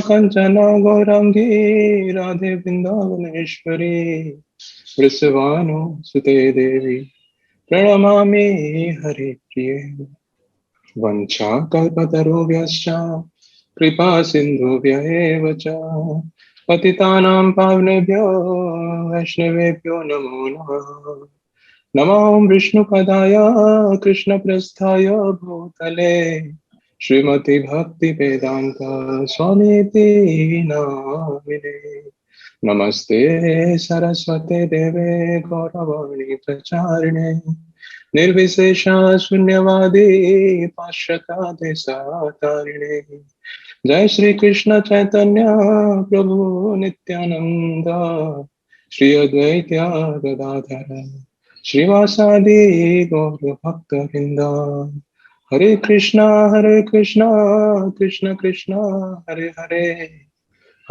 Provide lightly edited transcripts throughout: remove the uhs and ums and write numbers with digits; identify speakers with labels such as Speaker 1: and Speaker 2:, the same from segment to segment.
Speaker 1: कंचन गौरांगी राधे वृंदावनेश्वरी वृषभानुसुते देवी प्रणमामि हरिप्रिये। वञ्चाकल्पतरुभ्यश्च कृपा सिन्धुभ्य एव च पतितानां पावनेभ्यो वैष्णवेभ्यो नमो नमः। नमो विष्णुपदाय कृष्णप्रस्थाय भूतले श्रीमती भक्ति वेदांत स्वामीति नामिने। नमस्ते सरस्वते देवे गौरवाणी प्रचारिणे निर्विशेष शून्यवादी पाश्चात्य सातारिणे। जय श्री कृष्ण चैतन्य प्रभु नित्यानंद श्री अद्वैत गदाधर श्रीवासादि गौर भक्त वृंदा। हरे Krishna Krishna Krishna Hare Hare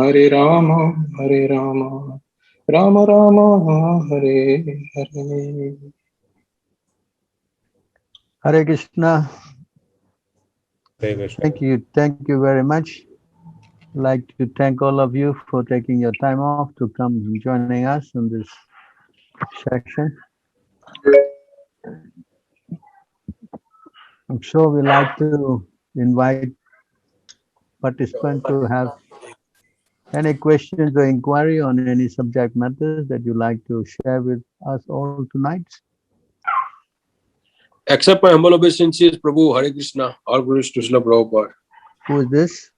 Speaker 1: Hare Ram Ram Ram Hare Hare.
Speaker 2: Hare Krishna.
Speaker 3: Hare Krishna.
Speaker 2: Thank you very much. I'd like to thank all of you for taking your time off to come and joining us in this section. I'm sure we like to invite participants to have any questions or inquiry on any subject matters that you like to share with us all tonight.
Speaker 3: Accept my humble obeisances, Prabhu. Hare Krishna. All glories to Srila Prabhupada.
Speaker 2: Who is this?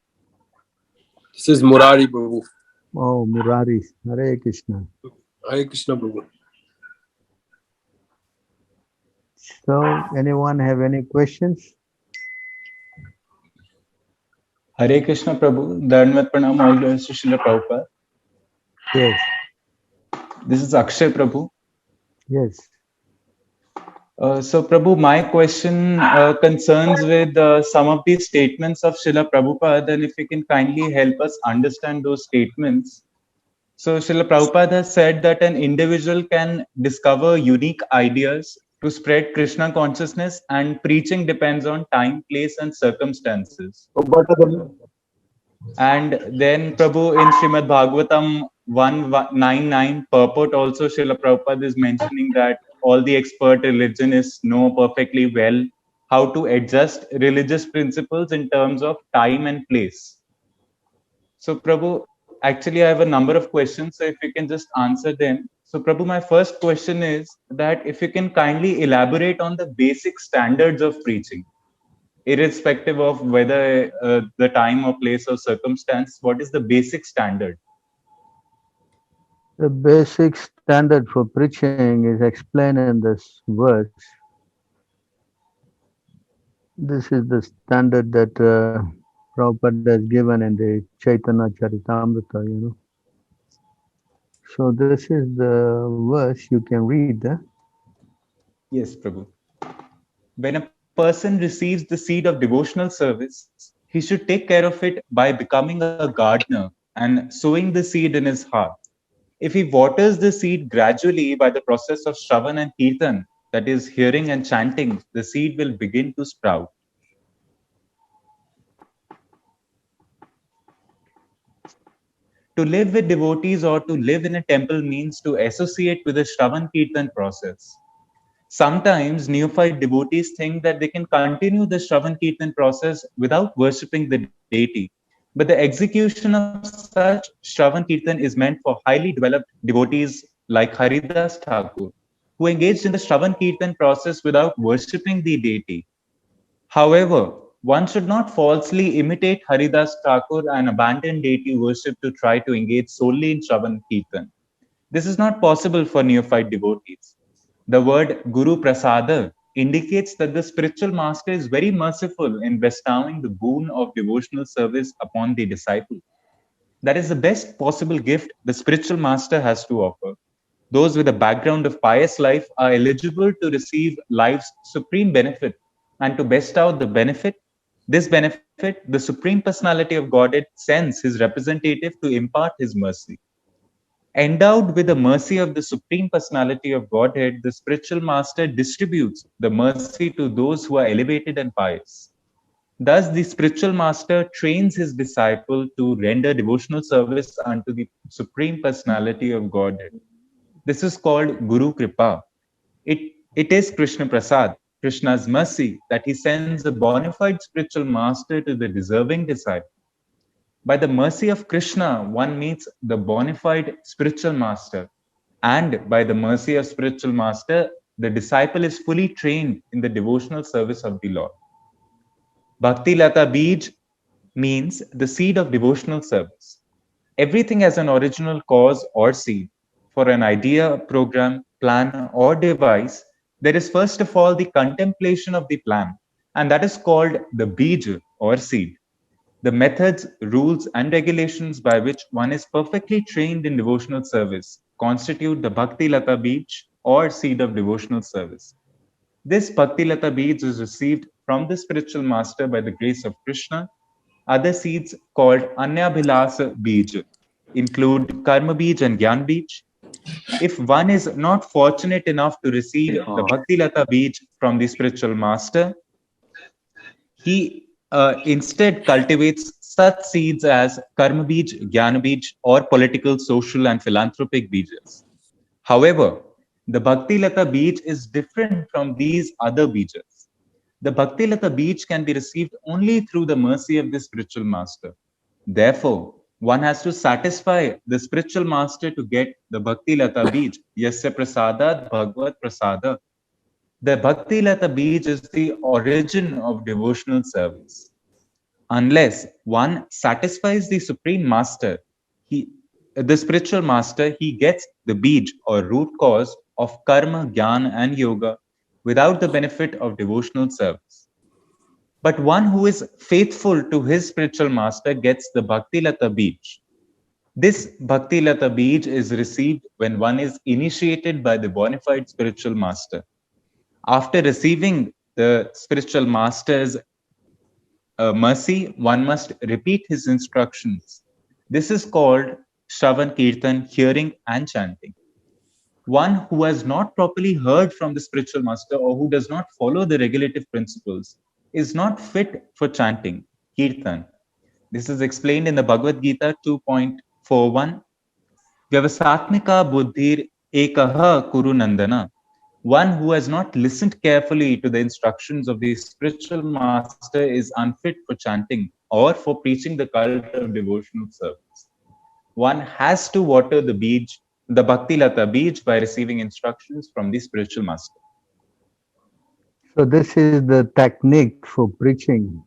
Speaker 3: This is Murari, Prabhu.
Speaker 2: Oh, Murari. Hare Krishna.
Speaker 3: Hare Krishna, Prabhu.
Speaker 2: So, anyone have any questions?
Speaker 4: Hare Krishna, Prabhu. Dhanvat Pranam, all glories to Srila Prabhupada.
Speaker 2: Yes.
Speaker 4: This is Akshay, Prabhu.
Speaker 2: Yes.
Speaker 4: So, Prabhu, my question concerns with some of these statements of Srila Prabhupada, and if you can kindly help us understand those statements. So, Srila Prabhupada has said that an individual can discover unique ideas to spread Krishna consciousness, and preaching depends on time, place, and circumstances. And then, Prabhu, in Srimad Bhagavatam 199 purport, also Srila Prabhupada is mentioning that all the expert religionists know perfectly well how to adjust religious principles in terms of time and place. So, Prabhu, actually, I have a number of questions, so if you can just answer them. So, Prabhu, my first question is that if you can kindly elaborate on the basic standards of preaching, irrespective of whether the time or place or circumstance, what is the basic standard?
Speaker 2: The basic standard for preaching is explained in this verse. This is the standard that Prabhupada has given in the Chaitanya Charitamrita, you know. So this is the verse you can read.
Speaker 4: Yes, Prabhu. When a person receives the seed of devotional service, he should take care of it by becoming a gardener and sowing the seed in his heart. If he waters the seed gradually by the process of Shravan and Kirtan, that is, hearing and chanting, the seed will begin to sprout. To live with devotees or to live in a temple means to associate with the Shravan Kirtan process. Sometimes neophyte devotees think that they can continue the Shravan Kirtan process without worshipping the deity. But the execution of such Shravan Kirtan is meant for highly developed devotees like Haridas Thakur, who engaged in the Shravan Kirtan process without worshipping the deity. However, one should not falsely imitate Haridas Thakur and abandon deity worship to try to engage solely in Shravan Kirtan. This is not possible for neophyte devotees. The word Guru Prasada indicates that the spiritual master is very merciful in bestowing the boon of devotional service upon the disciple. That is the best possible gift the spiritual master has to offer. Those with a background of pious life are eligible to receive life's supreme benefit, and to bestow the benefit, the Supreme Personality of Godhead sends his representative to impart his mercy. Endowed with the mercy of the Supreme Personality of Godhead, the spiritual master distributes the mercy to those who are elevated and pious. Thus, the spiritual master trains his disciple to render devotional service unto the Supreme Personality of Godhead. This is called Guru Kripa. It is Krishna Prasad, Krishna's mercy, that he sends a bona fide spiritual master to the deserving disciple. By the mercy of Krishna, one meets the bona fide spiritual master. And by the mercy of spiritual master, the disciple is fully trained in the devotional service of the Lord. Bhakti Lata Bij means the seed of devotional service. Everything has an original cause or seed. For an idea, program, plan, or device, there is first of all the contemplation of the plan, and that is called the Bij or seed. The methods, rules, and regulations by which one is perfectly trained in devotional service constitute the Bhakti Lata Bij or seed of devotional service. This Bhakti Lata Bij is received from the spiritual master by the grace of Krishna. Other seeds called Anyabhilasa Bij include Karma Bij and Gyan Bij. If one is not fortunate enough to receive the Bhakti Lata Bij from the spiritual master, he instead cultivates such seeds as Karma Bij, Jnana Bij, or political, social, and philanthropic Bijas. However, the Bhakti Lata Bij is different from these other Bijas. The Bhakti Lata Bij can be received only through the mercy of the spiritual master. Therefore, one has to satisfy the spiritual master to get the Bhakti Lata Bij. Yasya Prasadat Bhagavad Prasada. The Bhakti Lata Bij is the origin of devotional service. Unless one satisfies the Supreme Master, the spiritual master, he gets the Bij or root cause of karma, jnana, and yoga without the benefit of devotional service. But one who is faithful to his spiritual master gets the Bhakti Lata Bij. This Bhakti Lata Bij is received when one is initiated by the bona fide spiritual master. After receiving the spiritual master's mercy, one must repeat his instructions. This is called Shravan Kirtan, hearing and chanting. One who has not properly heard from the spiritual master or who does not follow the regulative principles is not fit for chanting, Kirtan. This is explained in the Bhagavad Gita 2.41. Vyavasatmika buddhir ekaha kuru nandana. One who has not listened carefully to the instructions of the spiritual master is unfit for chanting or for preaching the cult of devotional service. One has to water the bij, the Bhakti Lata Bij, by receiving instructions from the spiritual master.
Speaker 2: So this is the technique for preaching.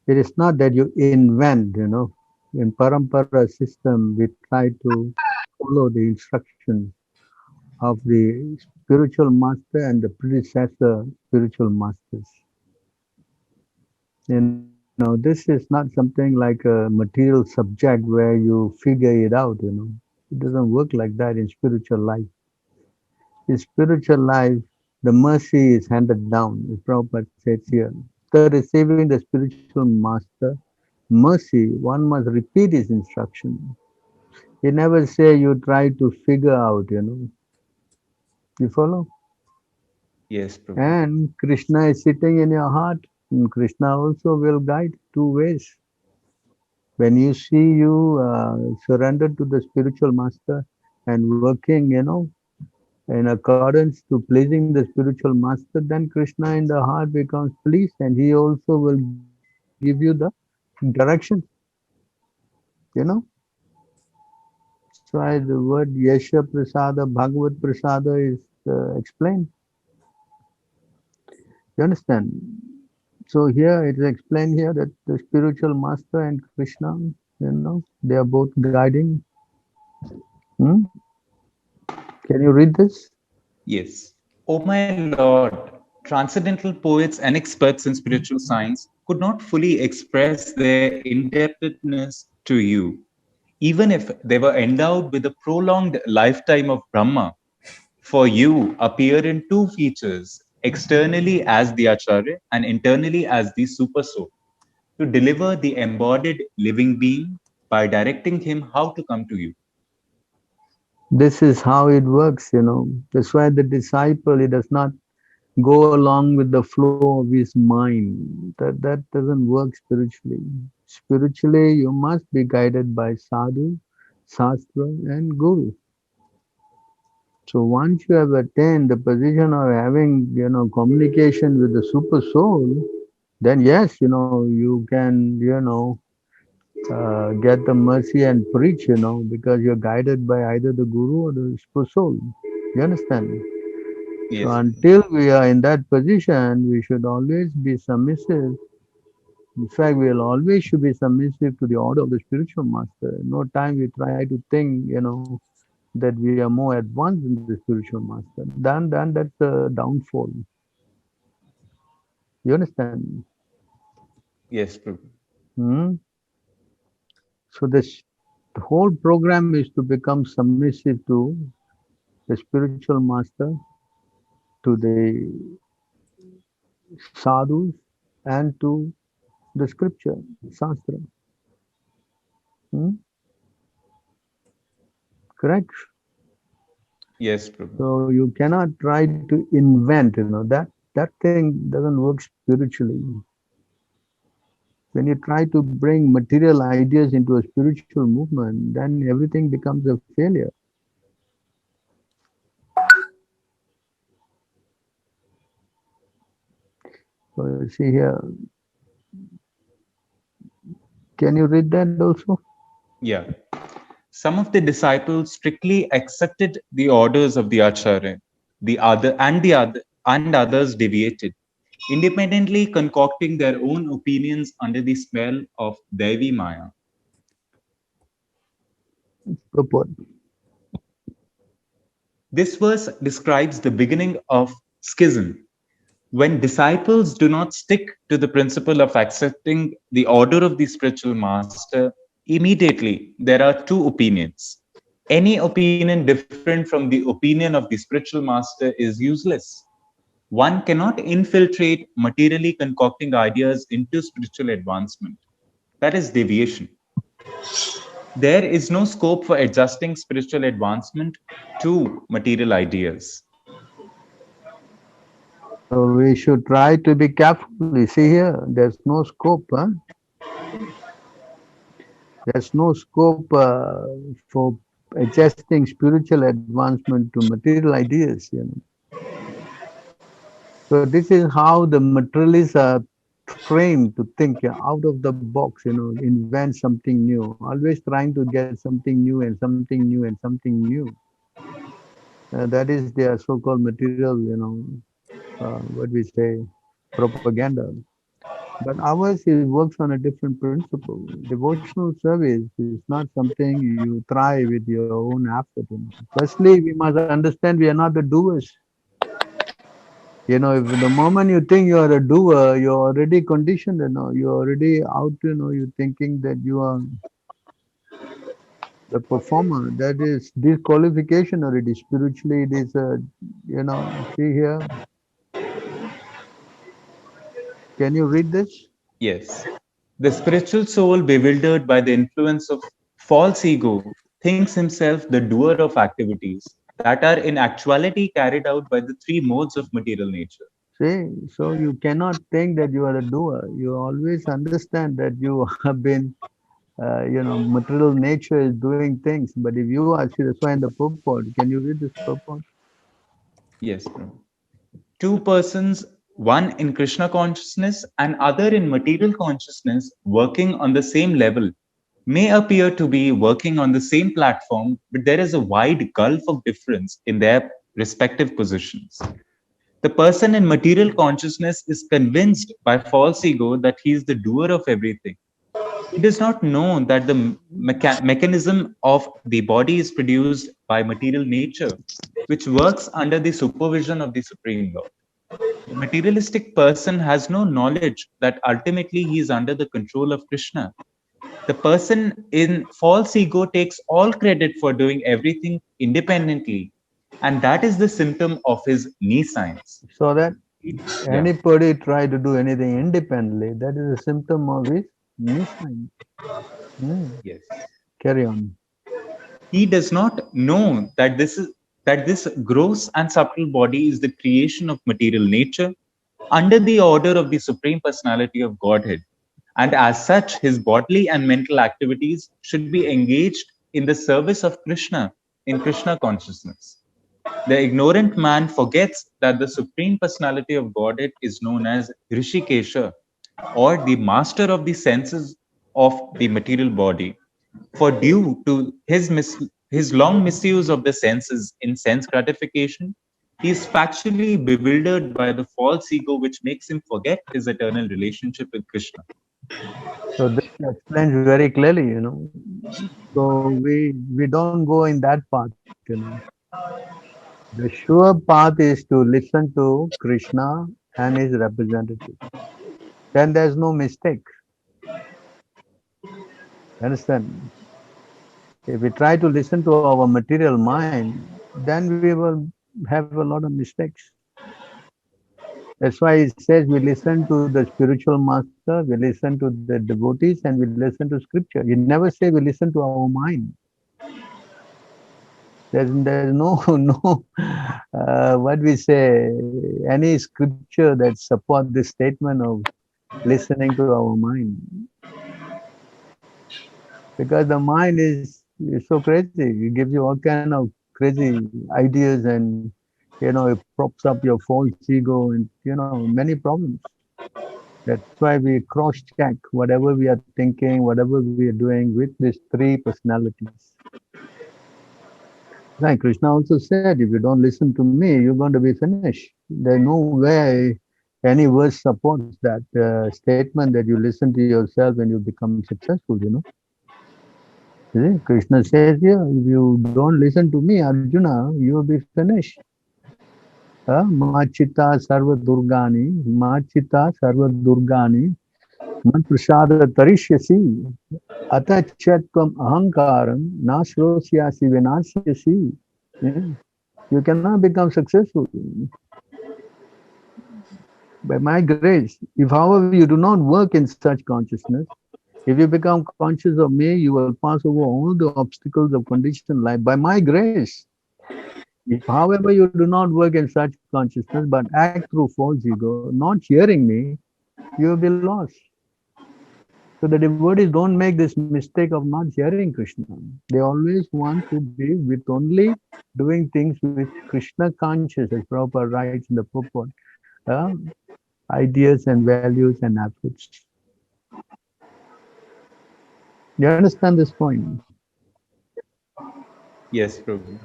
Speaker 2: It is not that you invent, in Parampara system, we try to follow the instructions of the spiritual master and the predecessor spiritual masters. This is not something like a material subject where you figure it out, It doesn't work like that in spiritual life. In spiritual life, the mercy is handed down, as Prabhupada says here. After receiving the spiritual master mercy, one must repeat his instruction. He never say you try to figure out, You follow?
Speaker 4: Yes, Prabhu.
Speaker 2: And Krishna is sitting in your heart. And Krishna also will guide two ways. When you see you surrender to the spiritual master and working, in accordance to pleasing the spiritual master, then Krishna in the heart becomes pleased and he also will give you the direction. That's why the word Yasha Prasada, Bhagavad Prasada is explained. You understand? So here it is explained here that the spiritual master and Krishna, they are both guiding. Can you read this?
Speaker 4: Yes. O my Lord, transcendental poets and experts in spiritual science could not fully express their indebtedness to you, even if they were endowed with a prolonged lifetime of Brahma. For you appear in two features, externally as the Acharya and internally as the Super Soul, to deliver the embodied living being by directing him how to come to you.
Speaker 2: This is how it works, That's why the disciple, he does not go along with the flow of his mind. That doesn't work spiritually. Spiritually, you must be guided by sadhu, shastra, and guru. So once you have attained the position of having, communication with the super soul, then yes, you can, get the mercy and preach, because you're guided by either the guru or the super soul. You understand? So
Speaker 4: Yes.
Speaker 2: until we are in that position, we should always be submissive. In fact, we will always should be submissive to the order of the spiritual master. No time we try to think, that we are more advanced than the spiritual master. Then that's a downfall. You understand?
Speaker 4: Yes, Prabhu.
Speaker 2: Hmm? So the whole program is to become submissive to the spiritual master, to the sadhus, and to the scripture, shastra. Hmm? Correct?
Speaker 4: Yes, Prabhu.
Speaker 2: So you cannot try to invent, that thing doesn't work spiritually. When you try to bring material ideas into a spiritual movement, then everything becomes a failure. So you see here, can you read that also?
Speaker 4: Yeah. Some of the disciples strictly accepted the orders of the Acharya, the others deviated, independently concocting their own opinions under the spell of Devi Maya.
Speaker 2: Purport.
Speaker 4: This verse describes the beginning of schism. When disciples do not stick to the principle of accepting the order of the spiritual master, immediately there are two opinions. Any opinion different from the opinion of the spiritual master is useless. One cannot infiltrate materially concocting ideas into spiritual advancement. That is deviation. There is no scope for adjusting spiritual advancement to material ideas.
Speaker 2: So we should try to be careful. You see here, there's no scope. Huh? There's no scope for adjusting spiritual advancement to material ideas. So this is how the materialists are trained to think out of the box, invent something new, always trying to get something new and something new and something new. That is their so-called material, what we say, propaganda. But ours works on a different principle. Devotional service is not something you try with your own effort. Firstly, we must understand we are not the doers. If the moment you think you are a doer, you're already conditioned, you're already out, you're thinking that you are the performer. That is disqualification already. Spiritually, it is see here. Can you read this?
Speaker 4: Yes. The spiritual soul, bewildered by the influence of false ego, thinks himself the doer of activities that are in actuality carried out by the three modes of material nature.
Speaker 2: See, so you cannot think that you are a doer. You always understand that you have been, material nature is doing things. But if you are, see, that's why in the purport, can you read this purport?
Speaker 4: Yes, bro. Two persons, one in Krishna consciousness and other in material consciousness, working on the same level, may appear to be working on the same platform, but there is a wide gulf of difference in their respective positions. The person in material consciousness is convinced by false ego that he is the doer of everything. He does not know that the mechanism of the body is produced by material nature, which works under the supervision of the Supreme Lord. The materialistic person has no knowledge that ultimately he is under the control of Krishna. The person in false ego takes all credit for doing everything independently, and that is the symptom of his knee signs.
Speaker 2: So that
Speaker 4: Yeah.
Speaker 2: anybody try to do anything independently, that is a symptom of his missing. Hmm.
Speaker 4: Yes.
Speaker 2: Carry on.
Speaker 4: He does not know that this is. that this gross and subtle body is the creation of material nature under the order of the Supreme Personality of Godhead. And as such, his bodily and mental activities should be engaged in the service of Krishna, in Krishna consciousness. The ignorant man forgets that the Supreme Personality of Godhead is known as Rishikesha, or the master of the senses of the material body. For due to his long misuse of the senses in sense gratification, he is factually bewildered by the false ego which makes him forget his eternal relationship with Krishna.
Speaker 2: So this explains very clearly, So we don't go in that path. The sure path is to listen to Krishna and his representative. Then there's no mistake. Understand? If we try to listen to our material mind, then we will have a lot of mistakes. That's why it says we listen to the spiritual master, we listen to the devotees, and we listen to scripture. You never say we listen to our mind. There's no no what we say any scripture that support this statement of listening to our mind, because the mind is so crazy. It gives you all kind of crazy ideas, and it props up your false ego, and many problems. That's why we cross check whatever we are thinking, whatever we are doing with these three personalities. Right, Krishna also said, if you don't listen to me, you're going to be finished. There's no way any verse supports that statement that you listen to yourself and you become successful. See, Krishna says here, if you don't listen to me, Arjuna, you will be finished. Machita sarva durgani, machita sarva durgani, man prasada tarishyasi, atachatvam ahankaram, nasrosyasi vinasyasi. Yeah. You cannot become successful by my grace. If, however, you do not work in such consciousness, if you become conscious of me, you will pass over all the obstacles of conditioned life by my grace. If, however, you do not work in such consciousness but act through false ego, not hearing me, you will be lost. So the devotees don't make this mistake of not hearing Krishna. They always want to be with only doing things with Krishna conscious, as Prabhupada writes in the purport, ideas and values and efforts. You understand this point?
Speaker 4: Yes, Prabhu.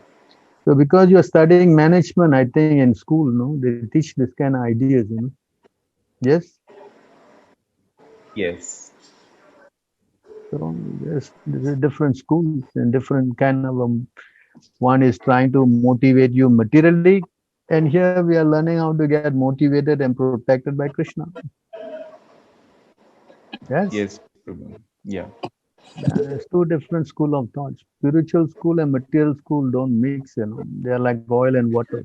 Speaker 2: So because you're studying management, I think in school, they teach this kind of ideas, Yes?
Speaker 4: Yes.
Speaker 2: So there's different schools and different kind of, one is trying to motivate you materially, and here we are learning how to get motivated and protected by Krishna. Yes?
Speaker 4: Yes, Prabhu. Yeah.
Speaker 2: There's two different school of thought. Spiritual school and material school don't mix, They are like oil and water.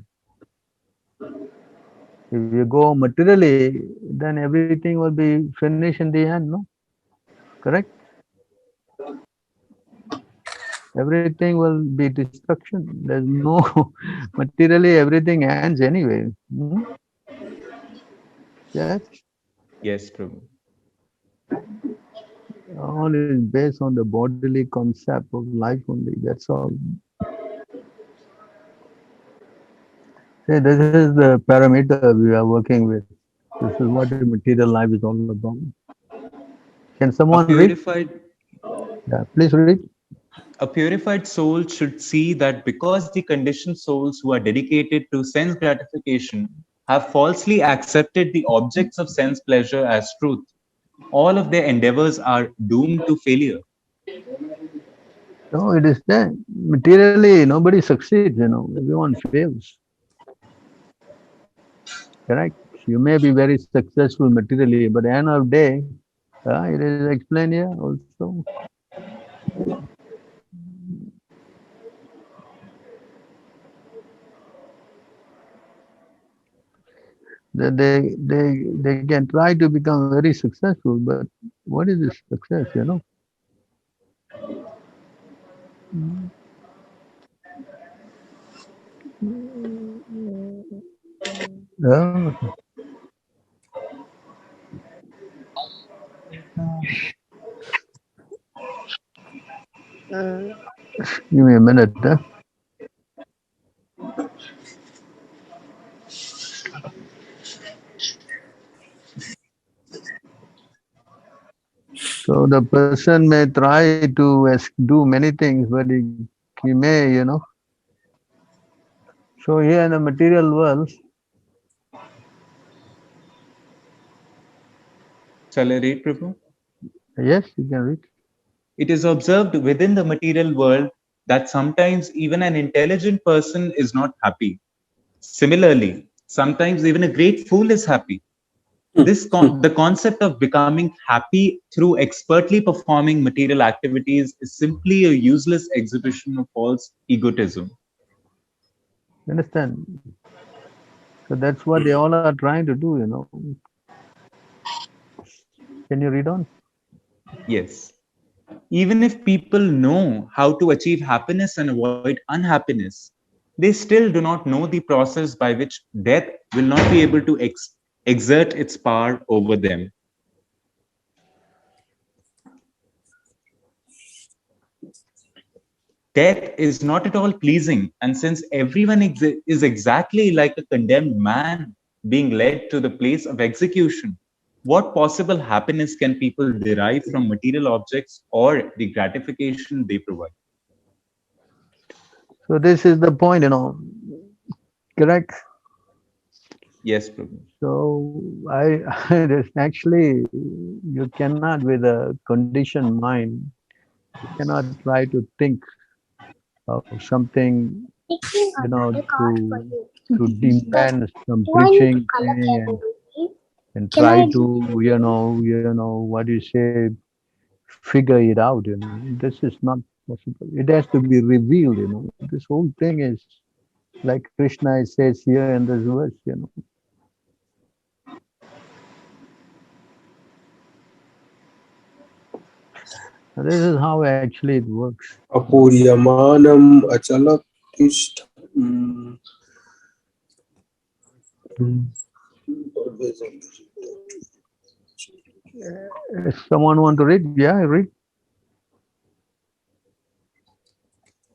Speaker 2: If you go materially, then everything will be finished in the end, no? Correct? Everything will be destruction. There's no materially, everything ends anyway. Yes?
Speaker 4: Yes, Prabhu.
Speaker 2: All is based on the bodily concept of life only. That's all. See, this is the parameter we are working with. This is what the material life is all about. Can someone read? Yeah, please read.
Speaker 4: A purified soul should see that because the conditioned souls who are dedicated to sense gratification have falsely accepted the objects of sense pleasure as truth, all of their endeavors are doomed to failure.
Speaker 2: No, it is there. Materially, nobody succeeds, Everyone fails. Correct? You may be very successful materially, but at the end of the day, it is explained here also. That they can try to become very successful, but what is this success, Oh, give me a minute. So the person may try to do many things, but he may, So here in the material world,
Speaker 4: Shall I read, Prabhu?
Speaker 2: yes, you can read.
Speaker 4: It is observed within the material world that sometimes even an intelligent person is not happy. Similarly, sometimes even a great fool is happy. The concept of becoming happy through expertly performing material activities is simply a useless exhibition of false egotism.
Speaker 2: You understand? So that's what they all are trying to do. Can you read on?
Speaker 4: Yes. Even if people know how to achieve happiness and avoid unhappiness, they still do not know the process by which death will not be able to exert its power over them. Death is not at all pleasing, and since everyone is exactly like a condemned man being led to the place of execution, what possible happiness can people derive from material objects or the gratification they provide?
Speaker 2: So this is the point. Correct?
Speaker 4: Yes, Prabhu.
Speaker 2: So there's actually, you cannot with a conditioned mind, you cannot try to think of something, to depend some preaching thing and try to, what you say, figure it out. This is not possible. It has to be revealed. This whole thing is like Krishna says here in this verse. This is how actually it works.
Speaker 3: Apuryamanam achalakishta.
Speaker 2: If someone want to read, yeah, read.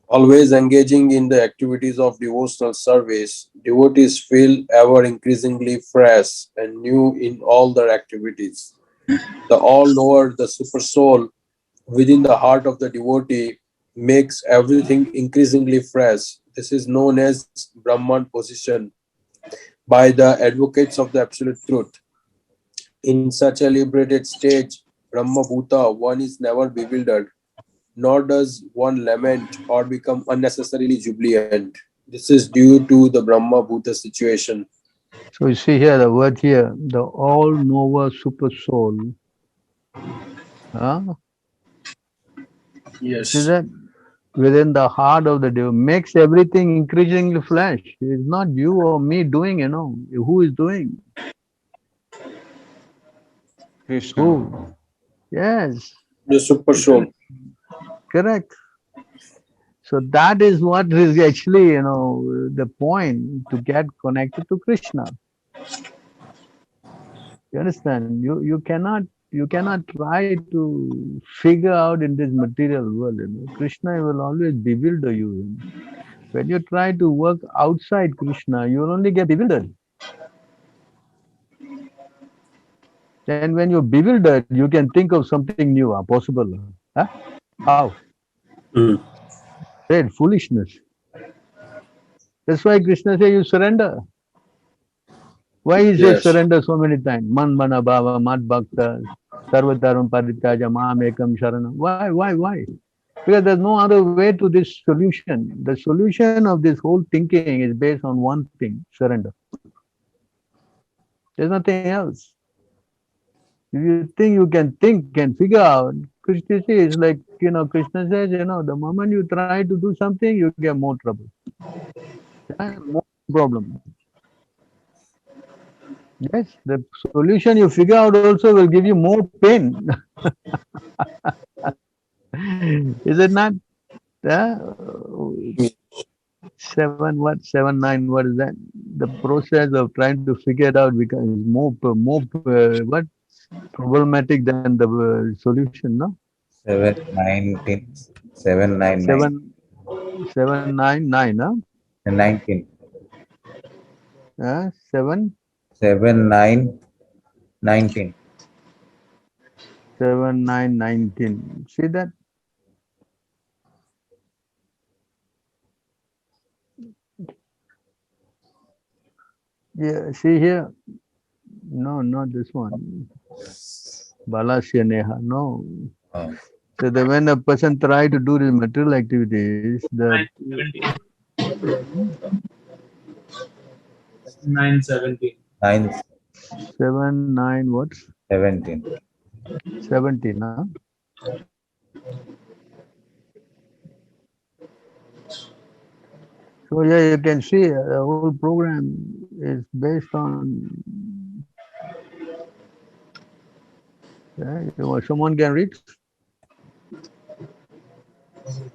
Speaker 3: Always engaging in the activities of devotional service, devotees feel ever increasingly fresh and new in all their activities. The all-knower, the super soul within the heart of the devotee makes everything increasingly fresh. This is known as Brahman position by the advocates of the absolute truth. In such a liberated stage, Brahma Bhuta, one is never bewildered, nor does one lament or become unnecessarily jubilant. This is due to the Brahma Bhuta situation.
Speaker 2: So you see here the word here, the all-knower super soul. Huh? See
Speaker 3: Yes.
Speaker 2: that? Within the heart of the devil makes everything increasingly flesh. It's not you or me doing. Who is doing?
Speaker 4: Krishna.
Speaker 2: Who? Yes,
Speaker 3: The super soul.
Speaker 2: correct. So that is what is actually, the point to get connected to Krishna. You understand? You cannot try to figure out in this material world. Krishna will always bewilder you. When you try to work outside Krishna, you will only get bewildered. Then when you're bewildered, you can think of something new, possible. Huh? How?
Speaker 3: Mm.
Speaker 2: Great foolishness. That's why Krishna says you surrender. Why he says
Speaker 3: Yes.
Speaker 2: surrender so many times? Man mana bhava, mad bhakta, sarvataram parityaja, mam ekam sharana. Why? Because there's no other way to this solution. The solution of this whole thinking is based on one thing, surrender. There's nothing else. If you think you can think and figure out, Krishna says, Krishna says, the moment you try to do something, you get more trouble. More problem. Yes, the solution you figure out also will give you more pain. Is it not? 7 what? 7 9. What is that? The process of trying to figure it out becomes more what problematic than the solution. No.
Speaker 5: 719 799
Speaker 2: 7 7 9 9. Huh?
Speaker 5: and 19
Speaker 2: 7
Speaker 5: 7 9 19.
Speaker 2: 7 9 19. See that? Yeah. See here. No, not this one. Balasya Neha. No.
Speaker 5: Oh.
Speaker 2: So the, when a person try to do these material activities, the
Speaker 1: 917.
Speaker 5: 9
Speaker 2: 7 9 what?
Speaker 5: 17.
Speaker 2: 17. Huh? So yeah, you can see the whole program is based on. Someone can read.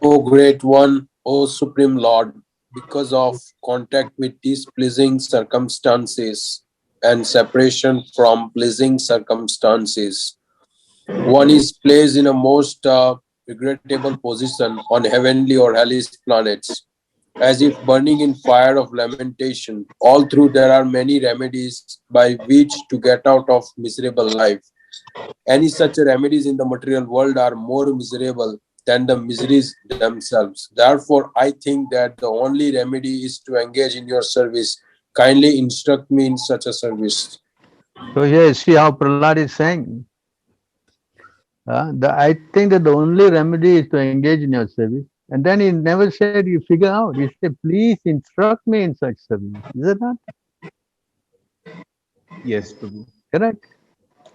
Speaker 3: O Great One, O Supreme Lord, because of contact with displeasing circumstances and separation from pleasing circumstances, one is placed in a most regrettable position on heavenly or hellish planets, as if burning in fire of lamentation. All through there are many remedies by which to get out of miserable life. Any such remedies in the material world are more miserable than the miseries themselves. Therefore, I think that the only remedy is to engage in your service. Kindly instruct me in such a service.
Speaker 2: So here, see how Prahlad is saying. I think that the only remedy is to engage in your service. And then he never said you figure out. He said, please instruct me in such service. Is it not?
Speaker 4: Yes, Prabhu.
Speaker 2: Correct?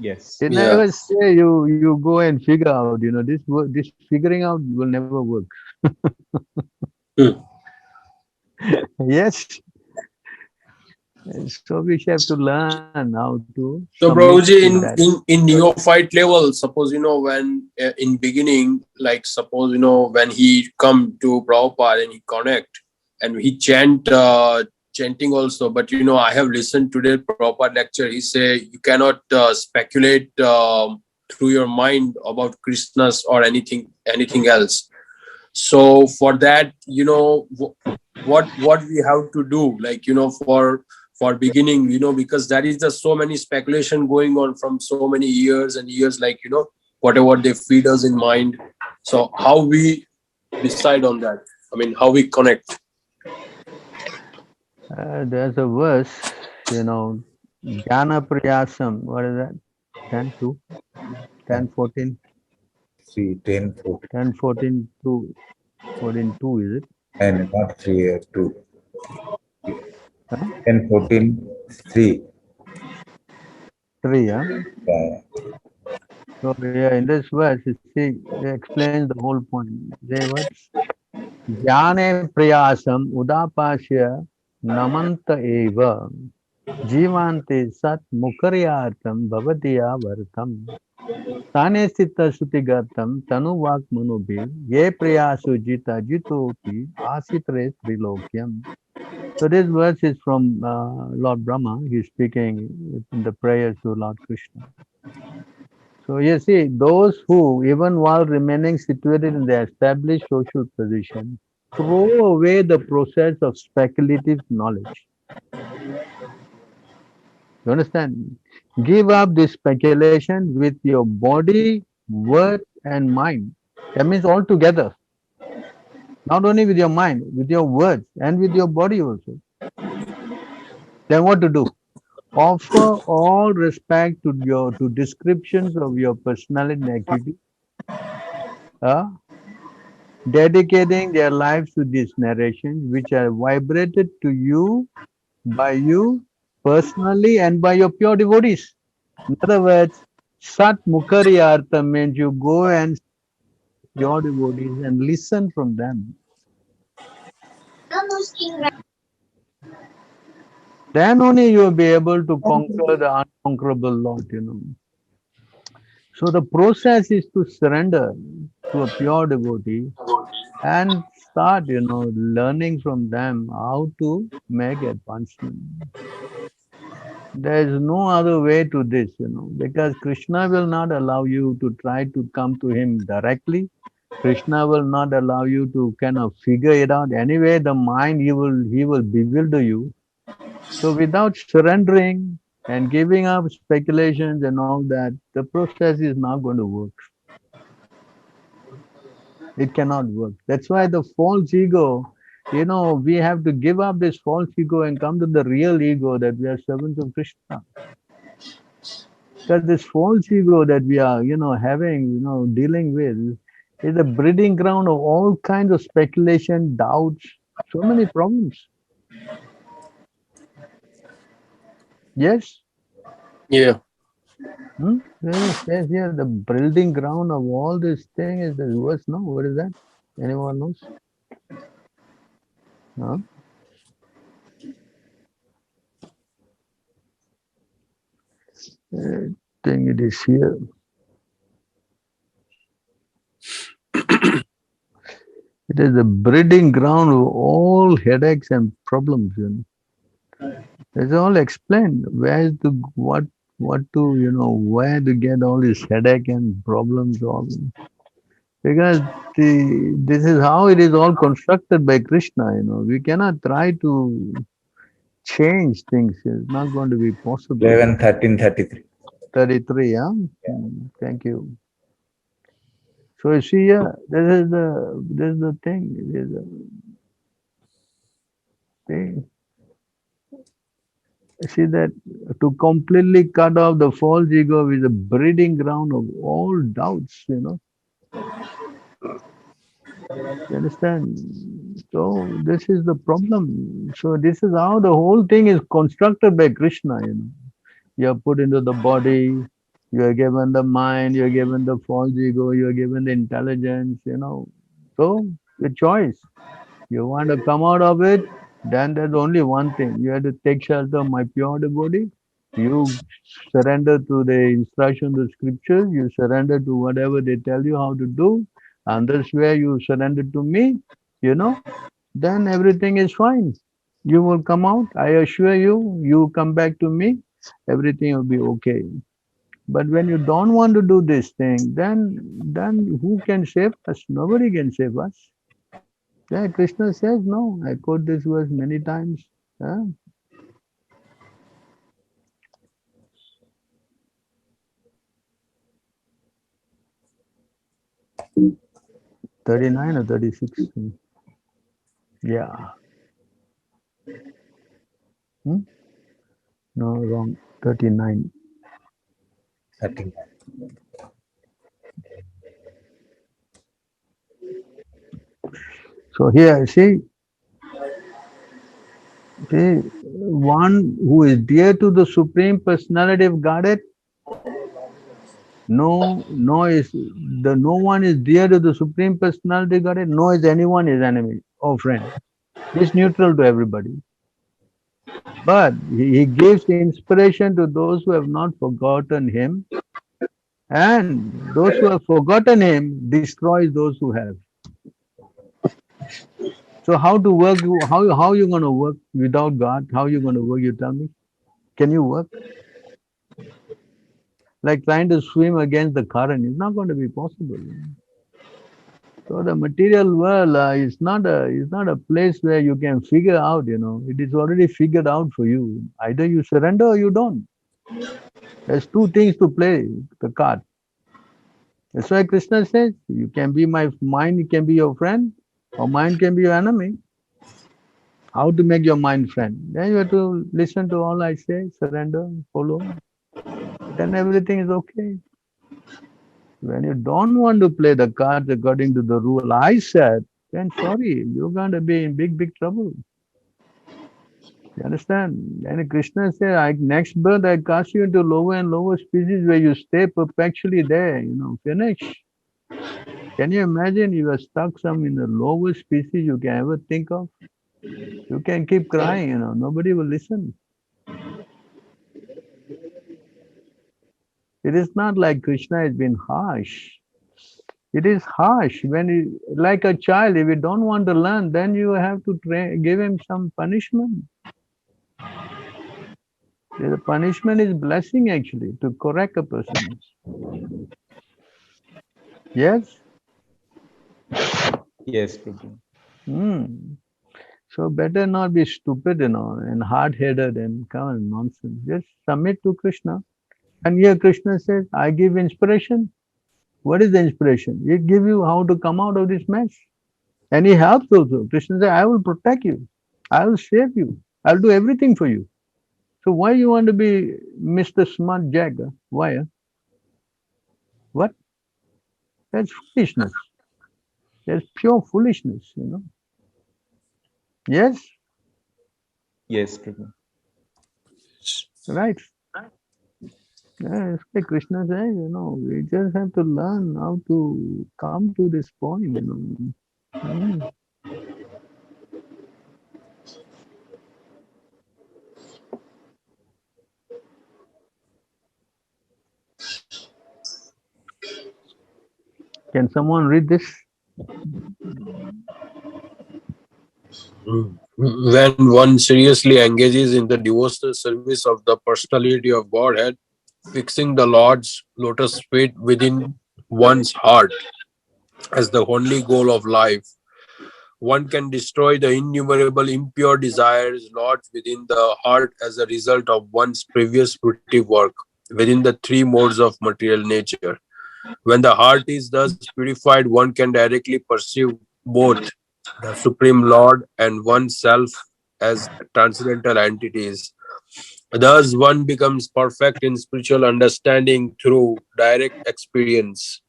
Speaker 4: Yes.
Speaker 2: He
Speaker 3: Yeah.
Speaker 2: never say you go and figure out, this figuring out will never work. Yes. So we have to learn how to.
Speaker 3: So,
Speaker 2: submit
Speaker 3: Prabhuji,
Speaker 2: to that.
Speaker 3: in neophyte level, suppose when in beginning, like suppose when he come to Prabhupada and he connect and he chanting also. But I have listened today Prabhupada lecture. He say you cannot speculate through your mind about Krishna's or anything else. So for that, what we have to do, like for beginning, because there is just so many speculation going on from so many years and years, like whatever they feed us in mind. So how we decide on that? I mean, how we connect?
Speaker 2: There's a verse, Jnana Priyasam. What is that? 10 2, 10 14,
Speaker 5: 3 10 4
Speaker 2: 10 14 2, 14 2 is it?
Speaker 5: and not 3 2.
Speaker 2: Huh?
Speaker 5: 10 14 3.
Speaker 2: 3, huh?
Speaker 5: Yeah.
Speaker 2: So yeah, in this verse, you see, it explains the whole point. They what? Jnane Priyasam Udapasya Namanta Eva Jivante Sat Mukaryartam Bhavatiya Vartam Tane Sita Sutigatam Tanu Vak Manubhi Ye Priyasu Jita Jitopi Asitre Trilokyam. So this verse is from Lord Brahma. He's speaking in the prayers to Lord Krishna. So you see, those who, even while remaining situated in their established social position, throw away the process of speculative knowledge. You understand? Give up this speculation with your body, word, and mind. That means all together. Not only with your mind, with your words, and with your body also. Then what to do? Offer all respect to descriptions of your personality and activity. Dedicating their lives to these narrations, which are vibrated to you by you personally and by your pure devotees. In other words, Sat Mukaryartha means you go and your devotees and listen from them. Then only you will be able to conquer the unconquerable Lord, So the process is to surrender to a pure devotee and start, learning from them how to make advancement. There is no other way to this, because Krishna will not allow you to try to come to him directly. Krishna will not allow you to kind of figure it out. Anyway, the mind, he will bewilder you. So without surrendering and giving up speculations and all that, the process is not going to work. It cannot work. That's why the false ego, we have to give up this false ego and come to the real ego that we are servants of Krishna. Because this false ego that we are, having, dealing with is a breeding ground of all kinds of speculation, doubts, so many problems. Yes?
Speaker 3: Yeah.
Speaker 2: Yes, yes. The breeding ground of all this thing is the reverse. No, what is that? Anyone knows? No? I think it is here. It is the breeding ground of all headaches and problems. It's all explained. Where to what to where to get all this headache and problems all. Because this is how it is all constructed by Krishna. We cannot try to change things. It's not going to be possible.
Speaker 5: 11, 13, 33.
Speaker 2: 33, yeah? Thank you. So you see here, this is the thing. It is the thing. You see that to completely cut off the false ego is the breeding ground of all doubts, You understand? So this is the problem. So this is how the whole thing is constructed by Krishna, You're put into the body, you're given the mind, you're given the false ego, you're given the intelligence, So the choice. You want to come out of it, then there's only one thing. You have to take shelter of my pure devotee. You surrender to the instruction of the scriptures. You surrender to whatever they tell you how to do. And that's where you surrender to me, then everything is fine. You will come out. I assure you, you come back to me, everything will be okay. But when you don't want to do this thing, then who can save us? Nobody can save us. Yeah, Krishna says, no. I quote this verse many times. Yeah. $39 or 36. Yeah. No, wrong. 39.
Speaker 5: 13.
Speaker 2: So here, see, one who is dear to the Supreme Personality of Godhead, no one is dear to the Supreme Personality of Godhead, no is anyone his enemy or friend. He's neutral to everybody. But he gives inspiration to those who have not forgotten him, and those who have forgotten him destroys those who have. So how to work? How you going to work without God? How you going to work? You tell me. Can you work? Like trying to swim against the current, it's not going to be possible. So the material world is not a place where you can figure out. It is already figured out for you. Either you surrender or you don't. There's two things to play the card. That's why Krishna says, you can be my mind, can be your friend, or mind can be your enemy. How to make your mind friend? Then you have to listen to all I say, surrender, follow. Then everything is okay. When you don't want to play the cards according to the rule I said, then sorry, you're going to be in big, big trouble. You understand? And Krishna said, next birth I cast you into lower and lower species where you stay perpetually there, finish. Can you imagine you are stuck some in the lowest species you can ever think of? You can keep crying, nobody will listen. It is not like Krishna has been harsh. It is harsh when you, like a child, if you don't want to learn, then you have to give him some punishment. The punishment is blessing actually to correct a person. Yes?
Speaker 4: Yes, Prabhu.
Speaker 2: Hmm. So better not be stupid, and hard-headed and come on, nonsense. Just submit to Krishna. And here Krishna says, I give inspiration. What is the inspiration? It give you how to come out of this mess. And he helps also. Krishna says, I will protect you. I will save you. I'll do everything for you. So why you want to be Mr. Smart Jack? Why? What? That's foolishness. That's pure foolishness. Yes?
Speaker 4: Yes, Prabhu.
Speaker 2: Right. Yes, like Krishna says, we just have to learn how to come to this point. Mm. Can someone read this?
Speaker 3: When one seriously engages in the devotional service of the personality of Godhead, fixing the Lord's lotus feet within one's heart as the only goal of life, one can destroy the innumerable impure desires lodged within the heart as a result of one's previous fruitive work within the three modes of material nature. When the heart is thus purified, one can directly perceive both the Supreme Lord and oneself as transcendental entities. Thus, one becomes perfect in spiritual understanding through direct experience,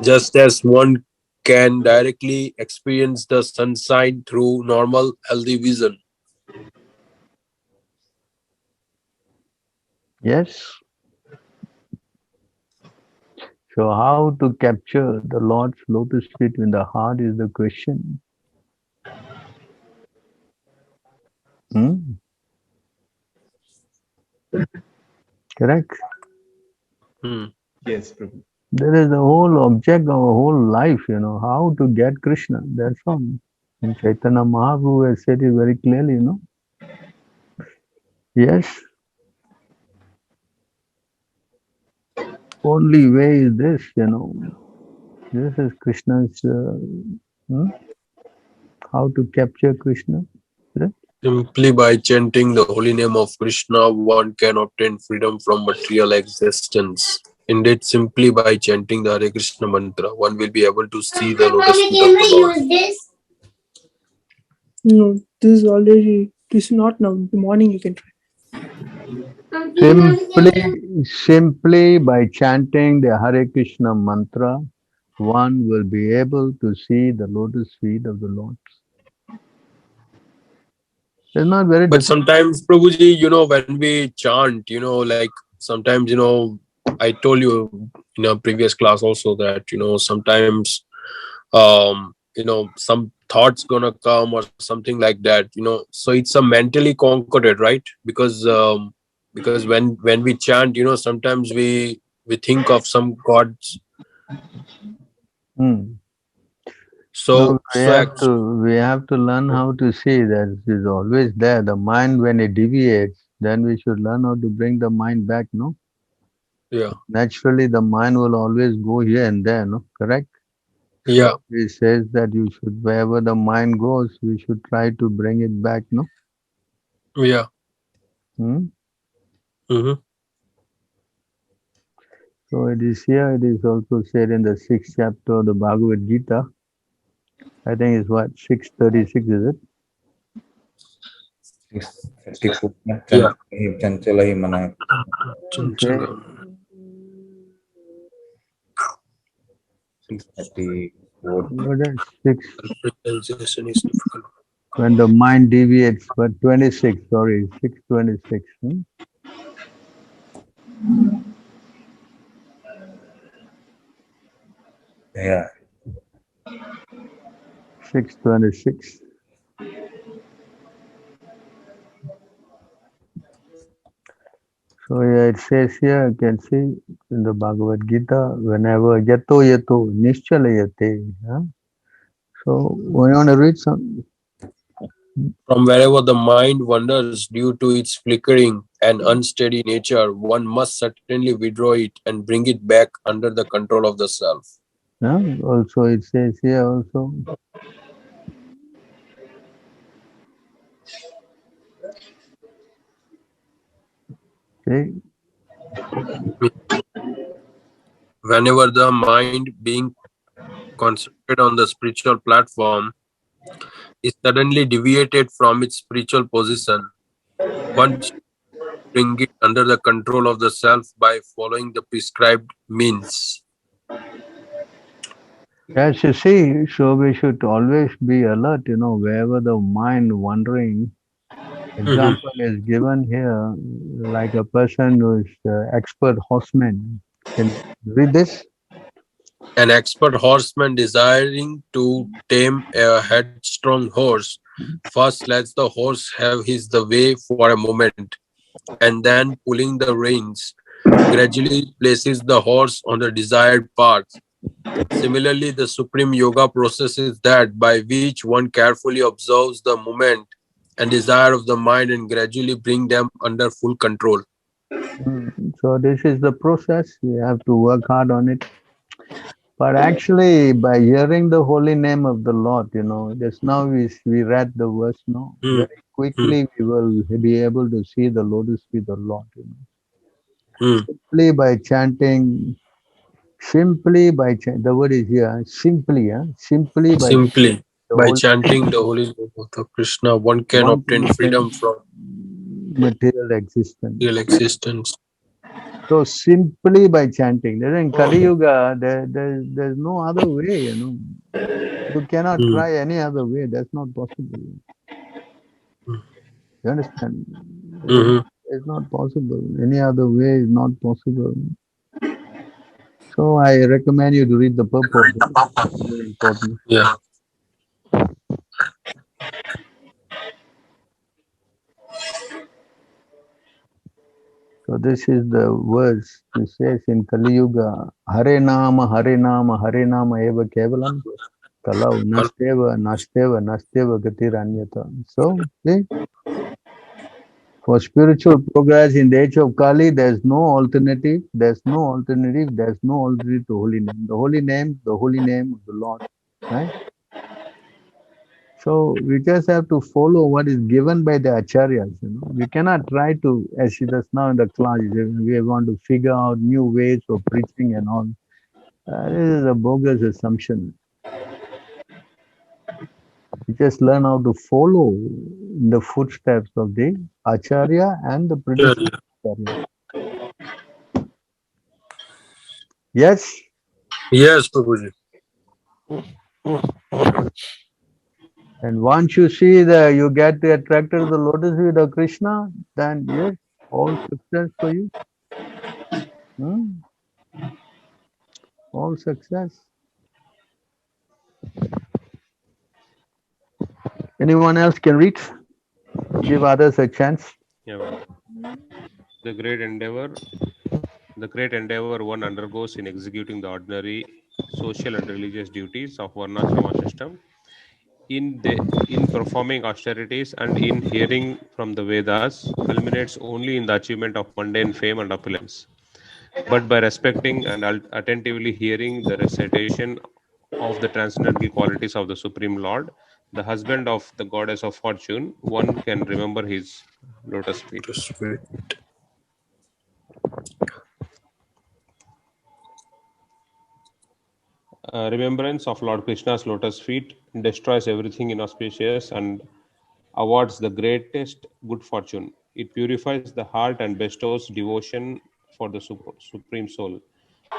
Speaker 3: just as one can directly experience the sunshine through normal, healthy vision.
Speaker 2: Yes. So how to capture the Lord's lotus feet in the heart is the question. Hmm? Correct?
Speaker 3: Hmm.
Speaker 4: Yes, Prabhu.
Speaker 2: That is the whole object of our whole life, how to get Krishna. That's all. And Chaitanya Mahaprabhu has said it very clearly. Yes. Only way is this. This is Krishna's, how to capture Krishna. Right?
Speaker 3: Simply by chanting the holy name of Krishna, one can obtain freedom from material existence. Indeed, simply by chanting the Hare Krishna mantra, one will be able to see the lotus feet of the Lord.
Speaker 1: No, this is already. This is not now. In the morning you can try.
Speaker 2: Simply by chanting the Hare Krishna mantra, one will be able to see the lotus feet of the Lord. It's not very
Speaker 3: But
Speaker 2: difficult.
Speaker 3: sometimes, Prabhuji, when we chant, like sometimes, I told you in a previous class also that, sometimes, some thoughts gonna come or something like that. So it's a mentally conquered, right? Because when we chant, sometimes we think of some gods.
Speaker 2: Hmm.
Speaker 3: So
Speaker 2: No,
Speaker 3: so act,
Speaker 2: we have to learn how to see that it is always there. The mind, when it deviates, then we should learn how to bring the mind back, no?
Speaker 3: yeah,
Speaker 2: Naturally, the mind will always go here and there, no? Correct?
Speaker 3: yeah,
Speaker 2: It says that you should, wherever the mind goes, we should try to bring it back, no?
Speaker 3: yeah.
Speaker 2: Hmm?
Speaker 3: Mm-hmm.
Speaker 2: So it is here, it is also said in the sixth chapter of the Bhagavad Gita. I think it's what, 636, is it?
Speaker 5: 634.
Speaker 3: Yeah.
Speaker 5: Chanchala hi mana.
Speaker 2: Okay.
Speaker 5: 634.
Speaker 2: What is six?
Speaker 3: Realization is difficult.
Speaker 2: When the mind deviates, but 26, sorry, 626.
Speaker 5: Yeah.
Speaker 2: 626. So So yeah, it says here, you can see in the Bhagavad Gita, whenever yato yato nishchalayate. Huh? So when you want to read some,
Speaker 3: From wherever the mind wanders due to its flickering and unsteady nature, one must certainly withdraw it and bring it back under the control of the self.
Speaker 2: huh? Also it says here also. See,
Speaker 3: Whenever the mind, being concentrated on the spiritual platform, is suddenly deviated from its spiritual position, one should bring it under the control of the self by following the prescribed means.
Speaker 2: as you see, so we should always be alert, wherever the mind wandering. Example is given here, like a person who is expert horseman. Can you read this?
Speaker 3: An expert horseman desiring to tame a headstrong horse first lets the horse have his the way for a moment, and then pulling the reins, gradually places the horse on the desired path. Similarly, the supreme yoga process is that by which one carefully observes the movement and desire of the mind and gradually bring them under full control.
Speaker 2: So this is the process. We have to work hard on it. But actually, by hearing the holy name of the Lord, just now we read the verse, no,
Speaker 3: Hmm,
Speaker 2: very
Speaker 3: hmm,
Speaker 2: quickly we will be able to see the lotus feet of the Lord.
Speaker 3: hmm.
Speaker 2: Simply by chanting, the word is here, simply, simply by
Speaker 3: Simply
Speaker 2: the
Speaker 3: by
Speaker 2: holy
Speaker 3: chanting the holy name of the Krishna, one can
Speaker 2: one
Speaker 3: obtain
Speaker 2: can
Speaker 3: freedom
Speaker 2: obtain
Speaker 3: from
Speaker 2: material existence.
Speaker 3: real existence.
Speaker 2: So simply by chanting, then in Kali Yuga, there's no other way, You cannot
Speaker 3: Hmm,
Speaker 2: try any other way. That's not possible.
Speaker 3: hmm,
Speaker 2: You understand?
Speaker 3: hmm.
Speaker 2: It's not possible. Any other way is not possible. So I recommend you to read the purport. Very important.
Speaker 3: Yeah.
Speaker 2: So this is the verse. It says in Kali Yuga, Hare Nama, Hare Nama eva kevalam, kalau nasteva gatiranyata. So, see, for spiritual progress in the age of Kali, there's no alternative. There's no alternative. There's no alternative to holy name. The holy name of the Lord. Right? So we just have to follow what is given by the acharyas. We cannot try to, as it is now in the class, we want to figure out new ways of preaching and all. This is a bogus assumption. We just learn how to follow in the footsteps of the acharya and the
Speaker 3: Sure.
Speaker 2: predecessor acharya. Yes.
Speaker 3: Yes, Prabhuji.
Speaker 2: And once you see you get attracted to the lotus feet of Krishna, then yes, all success for you. All success. Anyone else can read? Give others a chance.
Speaker 1: Yeah, well, the great endeavor one undergoes in executing the ordinary social and religious duties of Varnashrama system, in performing austerities and in hearing from the Vedas, culminates only in the achievement of mundane fame and opulence. But by respecting and attentively hearing the recitation of the transcendental qualities of the Supreme Lord, the husband of the goddess of fortune, one can remember his lotus feet. Remembrance of Lord Krishna's lotus feet destroys everything inauspicious and awards the greatest good fortune. It purifies the heart and bestows devotion for the Supreme Soul,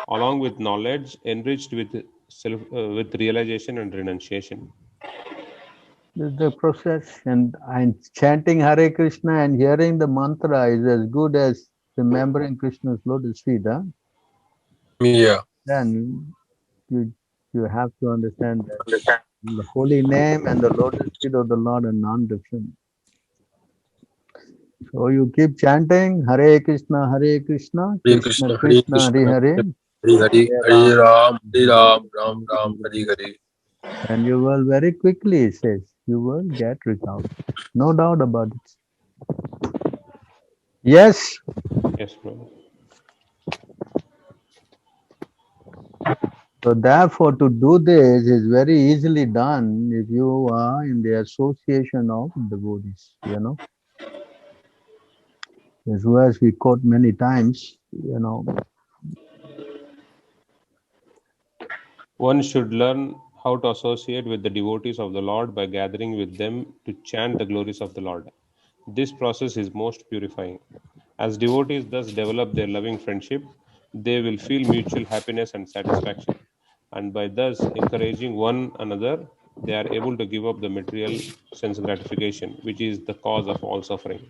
Speaker 1: along with knowledge enriched with realization and renunciation.
Speaker 2: This is the process, and chanting Hare Krishna and hearing the mantra is as good as remembering Krishna's lotus feet.
Speaker 3: Yeah.
Speaker 2: Then you have to understand that the holy name and the lotus feet of the Lord are non-different. So you keep chanting Hare Krishna, Krishna
Speaker 3: Hare
Speaker 2: Krishna,
Speaker 3: Hare
Speaker 2: Hare
Speaker 3: Krishna,
Speaker 2: Hare,
Speaker 3: Hare Hare,
Speaker 2: Hare
Speaker 3: Hare Ram, Hare
Speaker 2: Hare
Speaker 3: Ram, Ram
Speaker 2: Ram,
Speaker 3: Ram,
Speaker 2: Hare
Speaker 3: Hare
Speaker 2: Hare.
Speaker 3: Hare.
Speaker 2: And you will very quickly, it says, you will get results. No doubt about it. Yes.
Speaker 1: Yes, Prabhu.
Speaker 2: So therefore, to do this is very easily done if you are in the association of devotees, you know. As well as we quote many times, you know.
Speaker 1: One should learn how to associate with the devotees of the Lord by gathering with them to chant the glories of the Lord. This process is most purifying. As devotees thus develop their loving friendship, they will feel mutual happiness and satisfaction. And by thus encouraging one another, they are able to give up the material sense gratification, which is the cause of all suffering.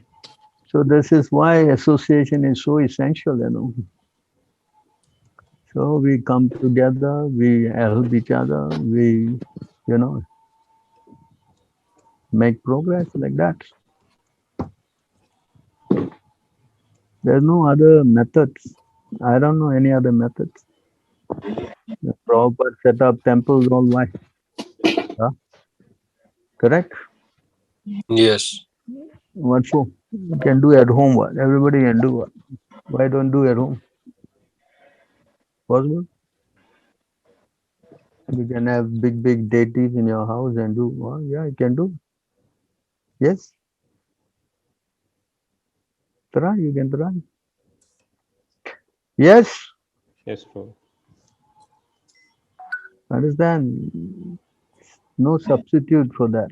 Speaker 2: So this is why association is so essential, you know. So we come together, we help each other, we, you know, make progress like that. There's no other methods. I don't know any other methods. Prabhupada set up temples all why? Huh? Correct?
Speaker 3: Yes.
Speaker 2: What for? You can do at home what? Everybody can do what? Why don't do at home? Possible? You can have big deities in your house and do what? Yeah, you can do. Yes? Try, you can try. Yes?
Speaker 1: Yes, Prabhu.
Speaker 2: Understand? No substitute for that.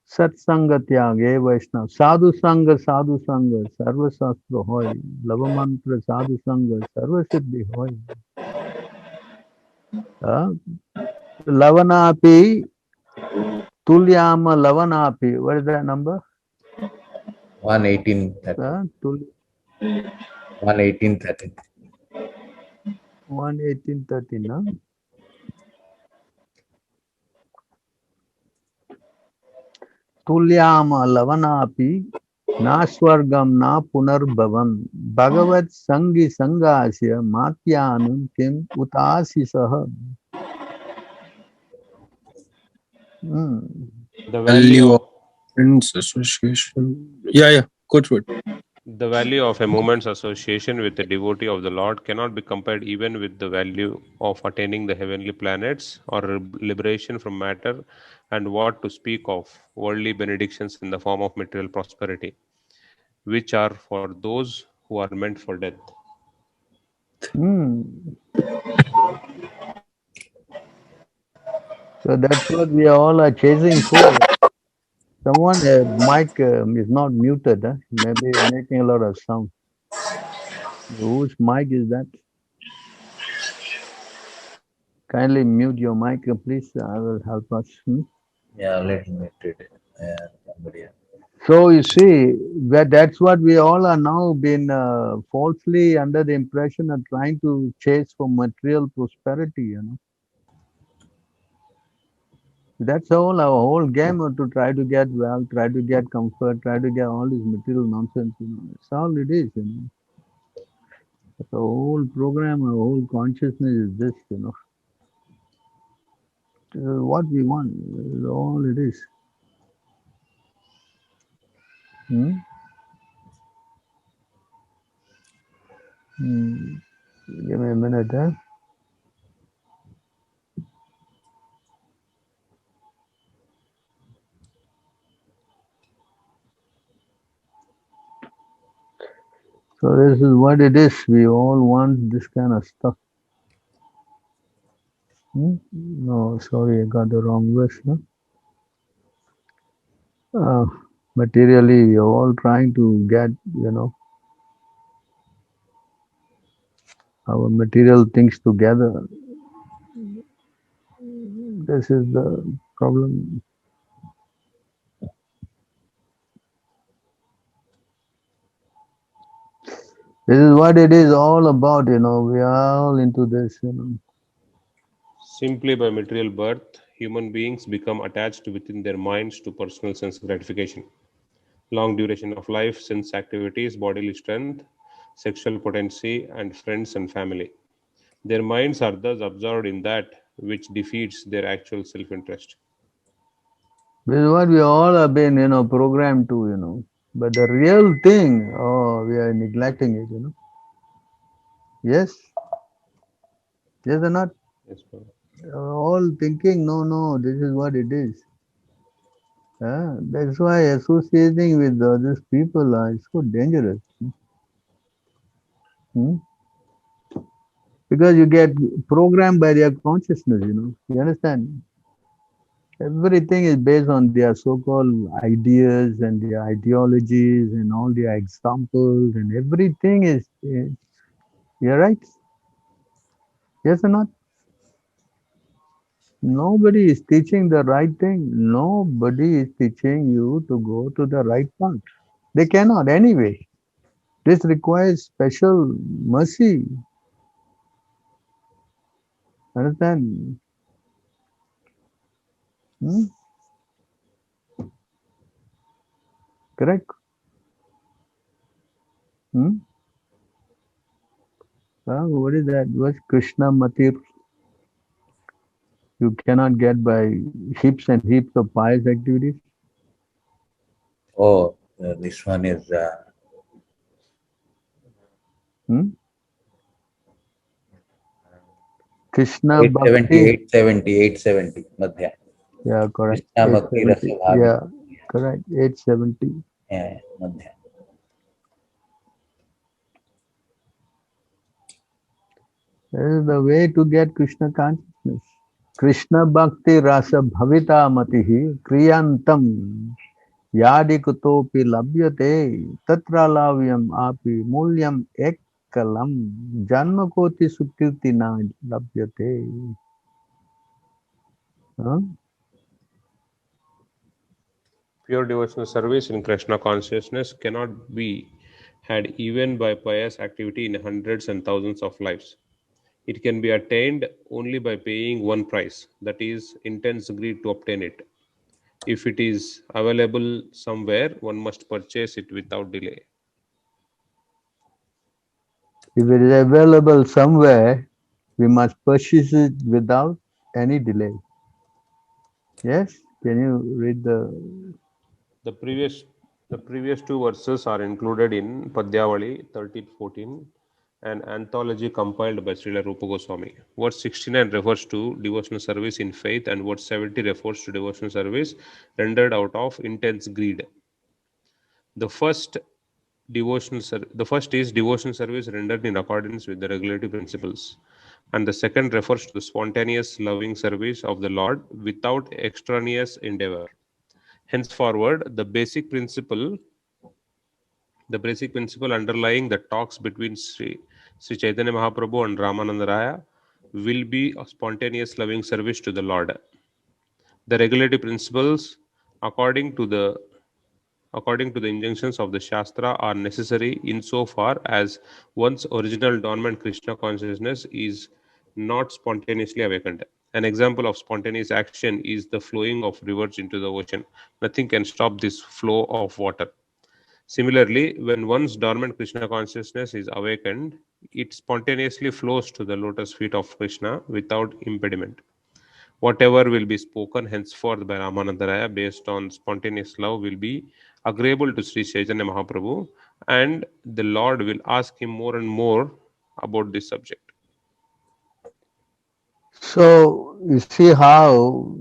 Speaker 2: Satsanga tyage Vaishnav. Sadhu Sangha, Sarva Shastra hoy. Lava mantra Sadhu Sangha, Sarva Siddhi hoy. Lavanapi, Tulyama Lavanapi. What is that number?
Speaker 5: 118, 30. 118, 30.
Speaker 2: 118:13, no? Tulyama Lavanapi, Na Swargam, Na Punarbhavam, Bhagavat Sangi Sangasya, Matyanam Kim Utasi Saha.
Speaker 1: The value
Speaker 3: Value
Speaker 1: of
Speaker 3: of friends association. Yeah. Go through it.
Speaker 1: The value of a moment's association with a devotee of the Lord cannot be compared even with the value of attaining the heavenly planets or liberation from matter, and what to speak of worldly benedictions in the form of material prosperity, which are for those who are meant for death.
Speaker 2: So that's what we all are chasing for. Someone, mic is not muted, huh? Maybe making a lot of sound. Whose mic is that? Kindly mute your mic, please. I will help us.
Speaker 5: Yeah, let me read it. Somebody else.
Speaker 2: So you see, that's what we all are now been falsely under the impression of trying to chase for material prosperity, you know. That's all our whole game to try to get wealth, try to get comfort, try to get all this material nonsense, you know. That's all it is, you know. The whole program, our whole consciousness is this, you know. What we want, is all it is. Hmm? Give me a minute, huh? So this is what it is. We all want this kind of stuff. No, sorry, I got the wrong verse. No? Materially, we are all trying to get, you know, our material things together. This is the problem. This is what it is all about, you know. We are all into this, you know.
Speaker 1: Simply by material birth, human beings become attached within their minds to personal sense gratification. long duration of life, sense activities, bodily strength, sexual potency, and friends and family. Their minds are thus absorbed in that which defeats their actual self interest.
Speaker 2: This is what we all have been, programmed to. But the real thing, oh, we are neglecting it. Yes, yes or not?
Speaker 1: Yes, Prabhu.
Speaker 2: All thinking, no, no, this is what it is. That's why associating with these people is so dangerous. Hmm? Because you get programmed by their consciousness. You understand? Everything is based on their so-called ideas and their ideologies and all their examples and everything is, you're right? Yes or not? Nobody is teaching the right thing. Nobody is teaching you to go to the right path. They cannot anyway. This requires special mercy. Understand? Hmm? Correct? Hmm? What is that? What's Krishna Matir? You cannot get by heaps and heaps of pious activities.
Speaker 5: Oh, this one is
Speaker 2: Hmm? Krishna
Speaker 5: 870,
Speaker 2: Bhakti.
Speaker 5: 870, 870, Madhya.
Speaker 2: Yeah, correct.
Speaker 5: Krishna Bhakti
Speaker 2: 870.
Speaker 5: Rasa Bhavi.
Speaker 2: Yeah, correct. 870.
Speaker 5: Yeah, Madhya.
Speaker 2: This is the way to get Krishna consciousness. Krishna Bhakti Rasa Bhavita Matihi Kriyantam Yadi Kutopi Labhyate Tatra Lavyam Api Mulyam Ekkalam Janma Koti Sukirti Na Labhyate. Huh?
Speaker 1: Pure devotional service in Krishna consciousness cannot be had even by pious activity in hundreds and thousands of lives. It can be attained only by paying one price, that is, intense greed to obtain it. If it is available somewhere, one must purchase it without delay.
Speaker 2: If it is available somewhere, we must purchase it without any delay. Yes? Can you read the...
Speaker 1: The previous two verses are included in Padyavali 1314, an anthology compiled by Srila Rupa Goswami. Verse 69 refers to devotional service in faith, and verse 70 refers to devotional service rendered out of intense greed. The first the first is devotional service rendered in accordance with the regulative principles, and the second refers to the spontaneous loving service of the Lord without extraneous endeavor. Henceforward, the basic principle underlying the talks between Sri Chaitanya Mahaprabhu and Ramananda Raya will be a spontaneous loving service to the Lord. The regulative principles, according to the injunctions of the Shastra, are necessary insofar as one's original dormant Krishna consciousness is not spontaneously awakened. An example of spontaneous action is the flowing of rivers into the ocean. Nothing can stop this flow of water. Similarly, when one's dormant Krishna consciousness is awakened, it spontaneously flows to the lotus feet of Krishna without impediment. Whatever will be spoken henceforth by Ramananda Raya based on spontaneous love will be agreeable to Sri Chaitanya Mahaprabhu, and the Lord will ask him more and more about this subject.
Speaker 2: So, you see how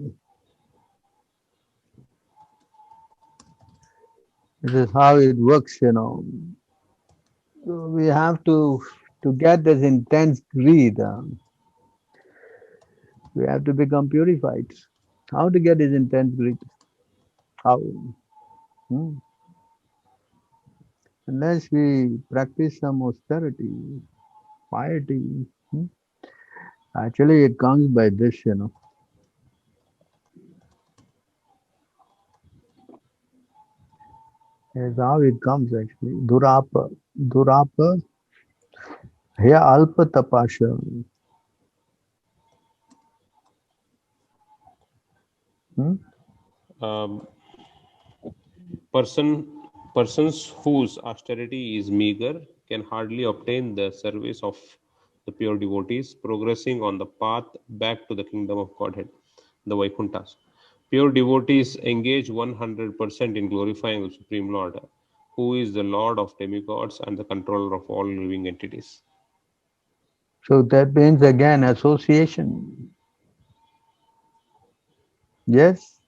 Speaker 2: this is how it works. So we have to get this intense greed. We have to become purified. How to get this intense greed? How? Hmm? Unless we practice some austerity, piety. Hmm? Actually, it comes by this. It's how it comes actually. Durapa. Durapa. Here alpa tapasha. Hmm?
Speaker 1: Um, person Persons whose austerity is meager can hardly obtain the service of the pure devotees, progressing on the path back to the kingdom of Godhead, the Vaikunthas. Pure devotees engage 100% in glorifying the Supreme Lord, who is the Lord of demigods and the controller of all living entities.
Speaker 2: So that means again association. Yes,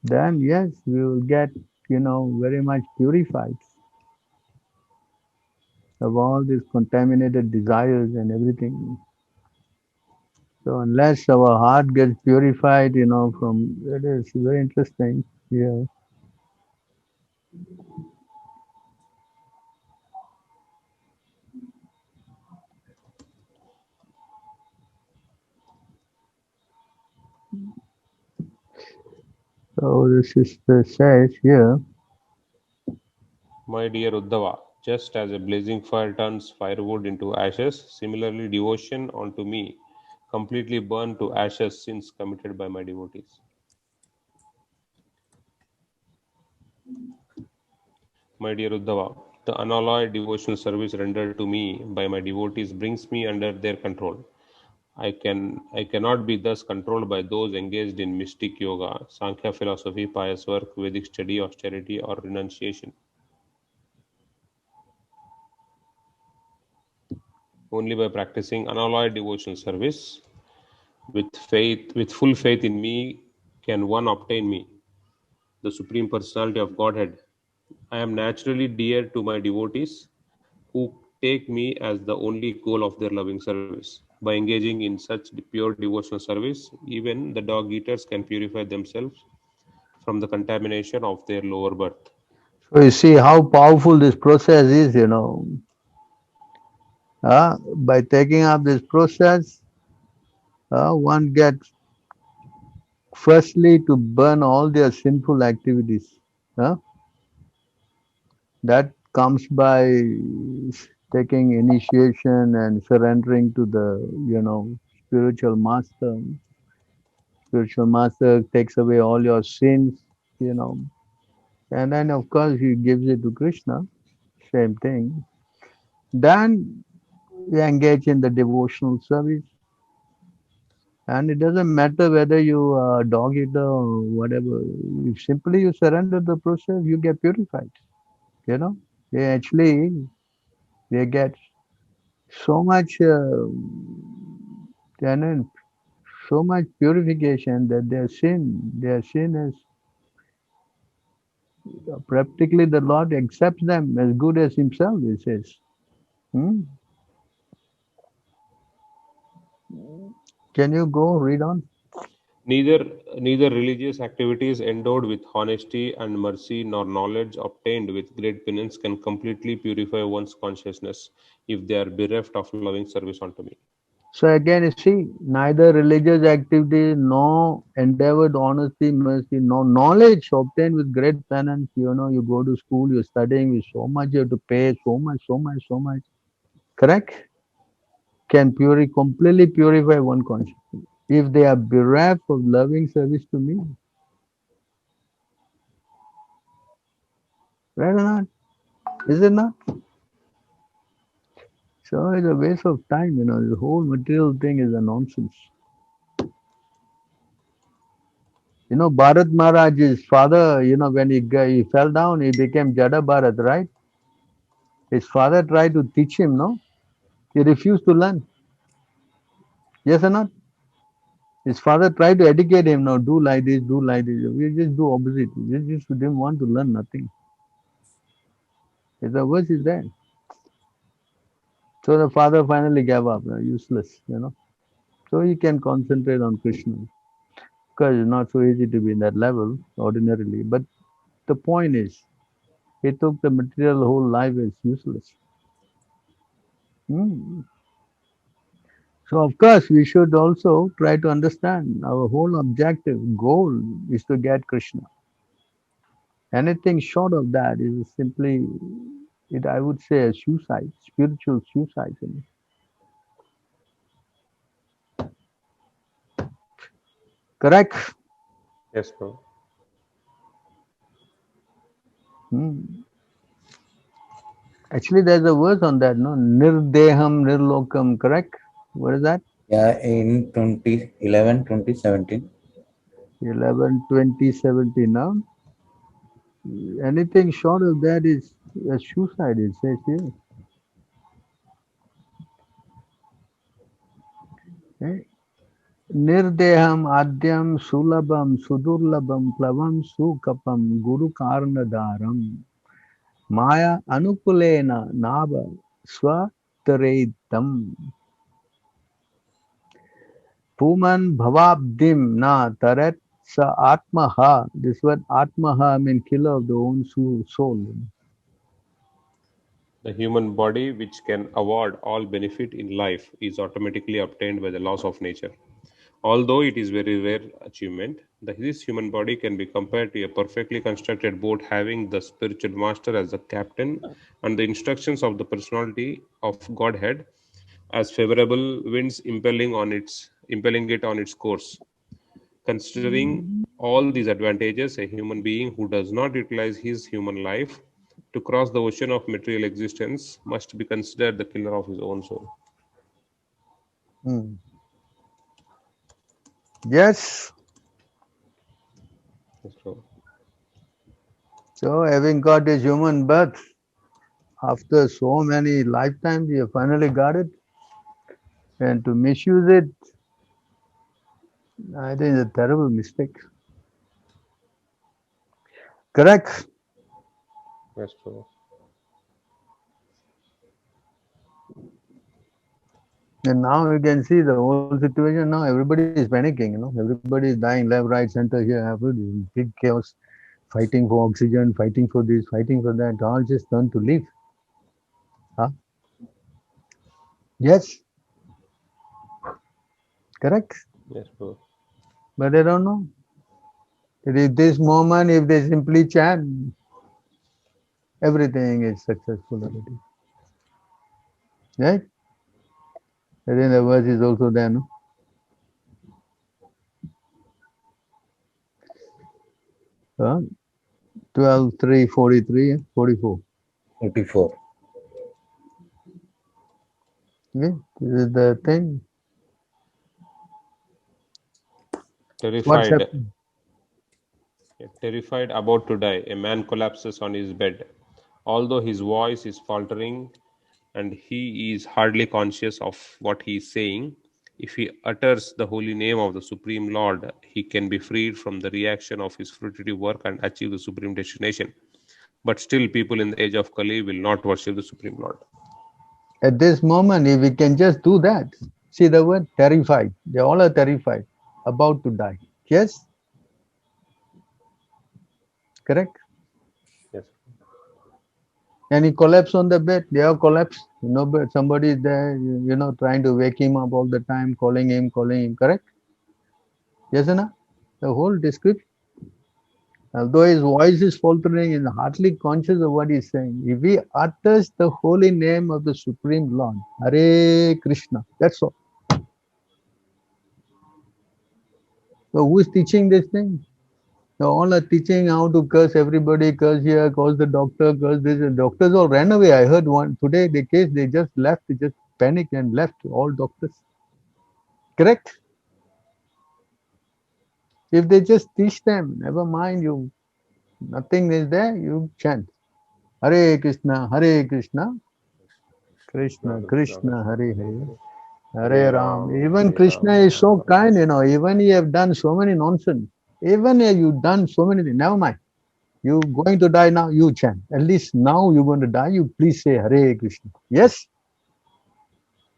Speaker 2: then yes, we will get, very much purified of all these contaminated desires and everything. So unless our heart gets purified, from it is very interesting. Yeah. So the sister says here,
Speaker 1: My dear Uddhava, just as a blazing fire turns firewood into ashes, similarly devotion unto me completely burned to ashes sins committed by my devotees. My dear Uddhava, the unalloyed devotional service rendered to me by my devotees brings me under their control. I cannot be thus controlled by those engaged in mystic yoga, Sankhya philosophy, pious work, Vedic study, austerity, or renunciation. Only by practicing unalloyed devotional service with full faith in me, can one obtain me, the Supreme Personality of Godhead. I am naturally dear to my devotees, who take me as the only goal of their loving service. By engaging in such pure devotional service, even the dog eaters can purify themselves from the contamination of their lower birth.
Speaker 2: so you see how powerful this process is, by taking up this process, one gets firstly to burn all their sinful activities. Uh, that comes by taking initiation and surrendering to the, spiritual master. Spiritual master takes away all your sins, you know, and then of course he gives it to Krishna. Same thing. Then you engage in the devotional service, and it doesn't matter whether you are dog eater or whatever. If simply you surrender the process, you get purified. You know, they get so much, and so much purification that their sin is practically the Lord accepts them as good as Himself. He says. Hmm? Can you go read on?
Speaker 1: Neither, neither religious activities endowed with honesty and mercy nor knowledge obtained with great penance can completely purify one's consciousness if they are bereft of loving service unto me.
Speaker 2: So again, you see, neither religious activity, nor endeavored honesty, mercy, no knowledge obtained with great penance. You go to school, you're studying with so much, you have to pay so much, so much, so much. Correct? Can completely purify one consciousness. If they are bereft of loving service to me, right or not? Is it not? So it's a waste of time, the whole material thing is a nonsense. Bharat Maharaj's father, when he fell down, he became Jada Bharat, right? His father tried to teach him, no? He refused to learn. Yes or not? His father tried to educate him, no, do like this, do like this. We just do opposite. We just didn't want to learn nothing. The verse is there. So the father finally gave up, useless. So he can concentrate on Krishna. Because it's not so easy to be in that level ordinarily. But the point is, he took the material whole life as useless. Hmm. So of course we should also try to understand our whole objective goal is to get Krishna. Anything short of that is simply it I would say a suicide, spiritual suicide. Correct?
Speaker 1: Yes, bro.
Speaker 2: Actually, there's a verse on that, no? Nirdeham nirlokam, correct? What is that?
Speaker 5: Yeah, in 2011, 2017.
Speaker 2: 11/20/17. Now, anything short of that is a suicide, it says here. Okay? Nirdeham adyam sulabam sudurlabam plavam sukapam guru karnadaram maya anukulena naba swataredam puman bhavabdim na taret sa atmaha. This word atmaha means killer of the own soul.
Speaker 1: The human body, which can award all benefit in life, is automatically obtained by the laws of nature. Although it is very rare achievement, this human body can be compared to a perfectly constructed boat having the spiritual master as the captain and the instructions of the personality of Godhead as favorable winds impelling it on its course. Considering all these advantages, a human being who does not utilize his human life to cross the ocean of material existence must be considered the killer of his own soul.
Speaker 2: Yes. So, having got this human birth, after so many lifetimes, you finally got it. And to misuse it, I think is a terrible mistake. Correct?
Speaker 1: Yes, Prabhu.
Speaker 2: And now you can see the whole situation. Now everybody is panicking, everybody is dying left, right, center, here, big chaos, fighting for oxygen, fighting for this, fighting for that, all just turn to leave. Huh? Yes. Correct?
Speaker 1: Yes, Prabhu.
Speaker 2: But they don't know. At this moment, if they simply chant, everything is successful already. Right? I think the verse is also there, no? Huh? 12:3:43, 44.
Speaker 5: 44.
Speaker 2: Okay? This is the thing. What's
Speaker 1: Terrified,
Speaker 2: happening?
Speaker 1: terrified about to die, a man collapses on his bed. Although his voice is faltering and he is hardly conscious of what he is saying, if he utters the holy name of the Supreme Lord, he can be freed from the reaction of his fruitive work and achieve the supreme destination. But still, people in the age of Kali will not worship the Supreme Lord.
Speaker 2: At this moment, if we can just do that, see the word terrified. They all are terrified, about to die. Yes? Correct?
Speaker 1: Yes.
Speaker 2: And he collapsed on the bed. They have collapsed. But somebody is there, trying to wake him up all the time, calling him. Correct? Yes or no? The whole description. Although his voice is faltering, he's hardly conscious of what he's saying. If he utters the holy name of the Supreme Lord, Hare Krishna, that's all. So who is teaching this thing? They all are teaching how to curse everybody, curse here, curse the doctor, curse this. The doctors all ran away. I heard one today, the case, they just left, they just panicked and left, all doctors. Correct? If they just teach them, never mind you, nothing is there, you chant. Hare Krishna, Krishna Krishna, Hare Hare, Hare Ram. Even Krishna is so kind, even he have done so many nonsense. Even if you done so many things, never mind. You going to die now, you chant. At least now you're going to die, you please say Hare Krishna. Yes?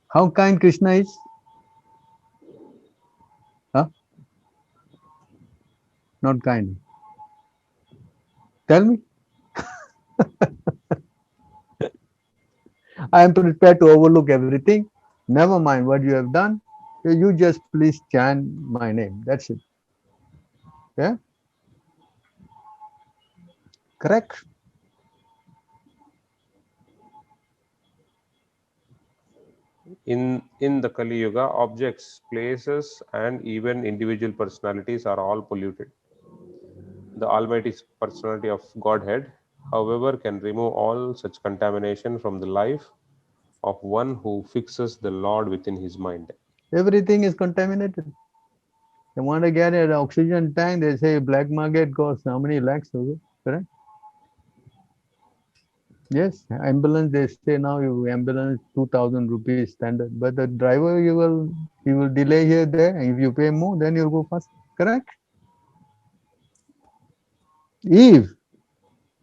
Speaker 2: How kind Krishna is? Huh? Not kind. Tell me. I am prepared to overlook everything. Never mind what you have done. You just please chant my name. That's it. Yeah? Correct?
Speaker 1: In the Kali Yuga, objects, places, and even individual personalities are all polluted. The Almighty personality of Godhead however, can remove all such contamination from the life of one who fixes the Lord within his mind.
Speaker 2: Everything is contaminated. You want to get an oxygen tank, they say black market costs how many lakhs, correct? Yes, ambulance, they say now you ambulance 2,000 rupees standard, but the driver he will delay here there, and if you pay more, then you'll go fast, correct? If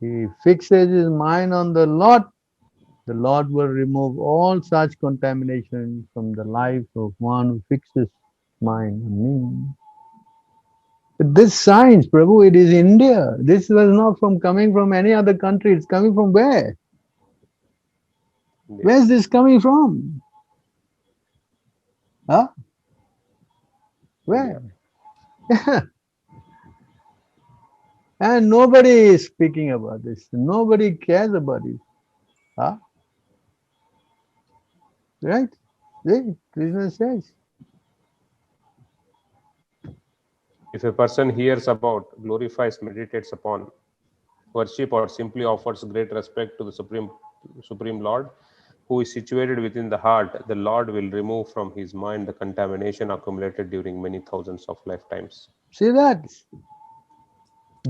Speaker 2: he fixes his mind on the Lord will remove all such contamination from the life of one who fixes mind on me. But this science, Prabhu, it is India. This was not coming from any other country. It's coming from where? Where's this coming from? Huh? Where? And nobody is speaking about this. Nobody cares about it. Huh? Right? See, Krishna says.
Speaker 1: If a person hears about, glorifies, meditates upon, worship, or simply offers great respect to the Supreme Lord, who is situated within the heart, the Lord will remove from his mind the contamination accumulated during many thousands of lifetimes.
Speaker 2: See that?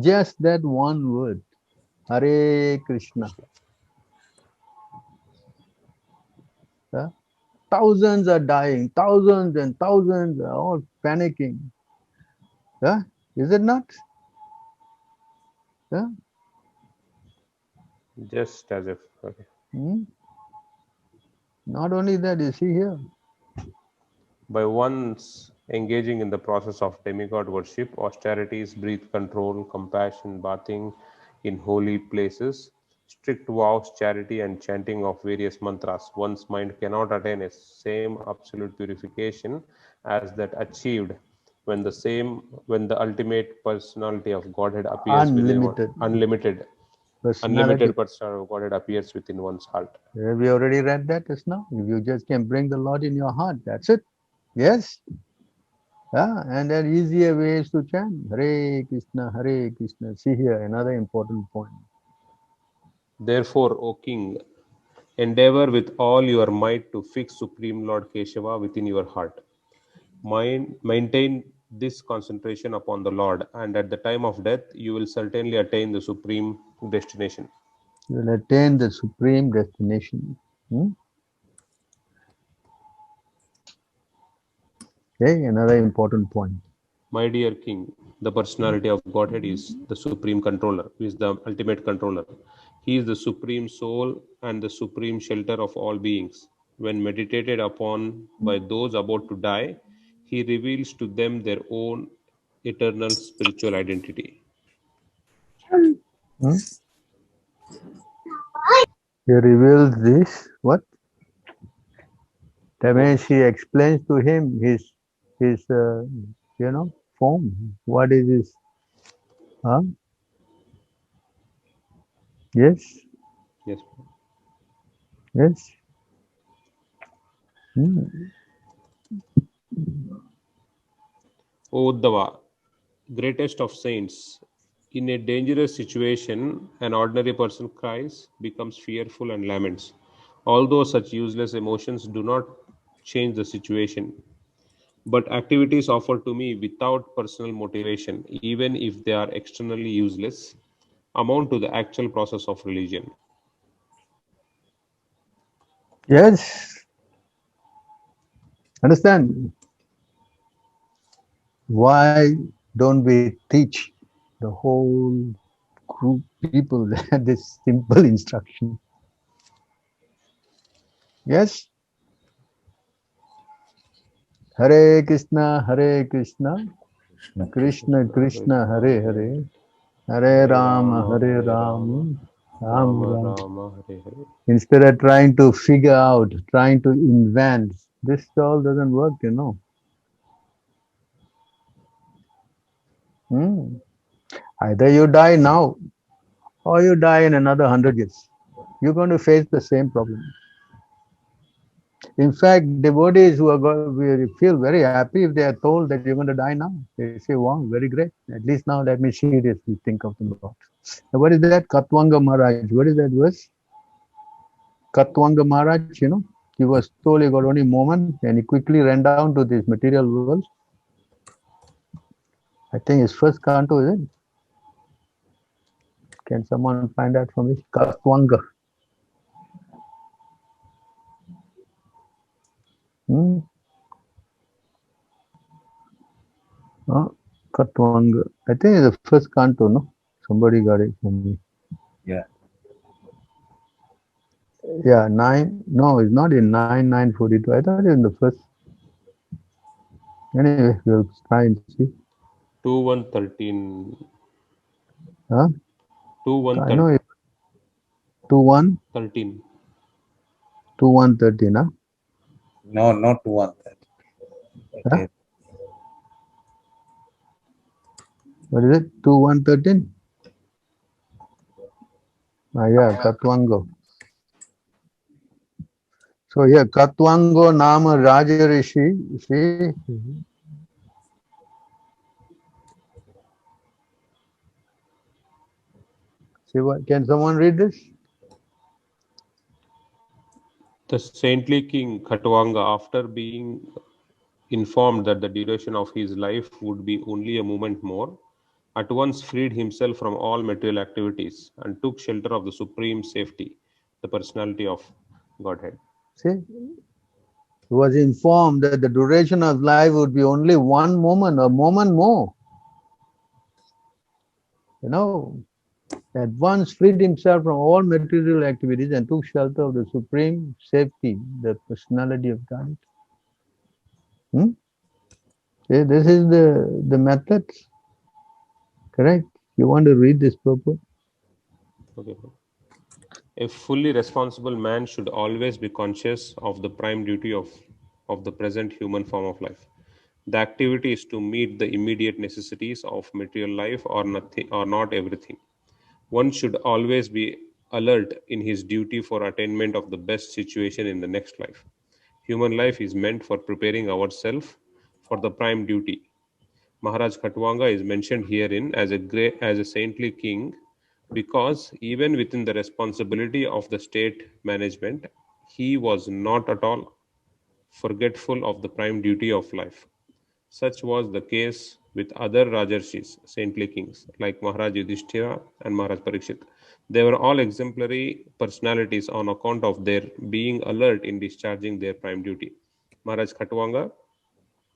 Speaker 2: Just that one word. Hare Krishna. Huh? Thousands are dying. Thousands and thousands are all panicking. Huh? Is it not? Huh?
Speaker 1: Just as if. Okay.
Speaker 2: Not only that, you see here.
Speaker 1: By once engaging in the process of demigod worship, austerities, breath control, compassion, bathing in holy places, strict vows, charity, and chanting of various mantras, one's mind cannot attain a same absolute purification as that achieved when the ultimate personality of Godhead appears
Speaker 2: Unlimited.
Speaker 1: within unlimited personality of Godhead appears within one's heart.
Speaker 2: Have you already read that just now? If you just can bring the Lord in your heart, that's it. Yes. Yeah, and there are easier ways to chant. Hare Krishna, Hare Krishna. See here, another important point.
Speaker 1: Therefore, O king, endeavor with all your might to fix Supreme Lord Keshava within your heart. Maintain this concentration upon the Lord, and at the time of death, you will certainly attain the supreme destination.
Speaker 2: You will attain the supreme destination. Okay, another important point.
Speaker 1: My dear king, the personality of Godhead is the supreme controller, who is the ultimate controller. He is the supreme soul and the supreme shelter of all beings. When meditated upon by those about to die, he reveals to them their own eternal spiritual identity.
Speaker 2: He reveals this, what? That means he explains to him his form. What is his? Huh? Yes.
Speaker 1: Yes.
Speaker 2: Yes.
Speaker 1: O Uddhava, greatest of saints, in a dangerous situation, an ordinary person cries, becomes fearful, and laments. Although such useless emotions do not change the situation, but activities offered to me without personal motivation, even if they are externally useless, amount to the actual process of religion.
Speaker 2: Yes. Understand? Why don't we teach the whole group people this simple instruction? Yes? Hare Krishna, Krishna Krishna, Hare Hare, Hare Rama, Hare Rama, Rama Rama.
Speaker 1: Hare Hare.
Speaker 2: Instead of trying to figure out, trying to invent, this all doesn't work, Either you die now or you die in another 100 years. You're going to face the same problem. In fact, devotees who are we feel very happy if they are told that you're going to die now. They say, wow, very great. At least now let me seriously think of the Lord. And what is that? Katwanga Maharaj. What is that verse? Katwanga Maharaj, he was told he got only a moment and he quickly ran down to this material world. I think his first canto, is it? Can someone find that for me? Katwanga. Hmm? Katwanga. I think it's the first canto, no? Somebody got it for me.
Speaker 5: Yeah.
Speaker 2: Yeah, 9. No, it's not in 9:42. I thought it's in the first. Anyway, we'll try and see.
Speaker 1: 2:1:13.
Speaker 2: Huh?
Speaker 1: 2:1:13.
Speaker 2: I know it. 2:1,
Speaker 1: 13.
Speaker 2: 2:1:13, huh?
Speaker 5: No, not one. It
Speaker 2: Huh?
Speaker 5: is
Speaker 2: What is it? 2:1:13? Yeah, Katwango. So here, Katwango Nama Rajarishi. See? See what? Can someone read this?
Speaker 1: The saintly king Khatwanga, after being informed that the duration of his life would be only a moment more, at once freed himself from all material activities and took shelter of the supreme safety, the personality of Godhead.
Speaker 2: See? He was informed that the duration of life would be only one moment, a moment more. At once freed himself from all material activities and took shelter of the supreme safety, the personality of God. See, this is the method. Correct? You want to read this purport?
Speaker 1: Okay. A fully responsible man should always be conscious of the prime duty of the present human form of life. The activity is to meet the immediate necessities of material life or nothing or not everything. One should always be alert in his duty for attainment of the best situation in the next life. Human life is meant for preparing ourselves for the prime duty. Maharaj Khatwanga is mentioned herein as a saintly king because even within the responsibility of the state management, he was not at all forgetful of the prime duty of life. Such was the case with other Rajarshis, saintly kings, like Maharaj Yudhishthira and Maharaj Parikshit. They were all exemplary personalities on account of their being alert in discharging their prime duty. Maharaj Khatwanga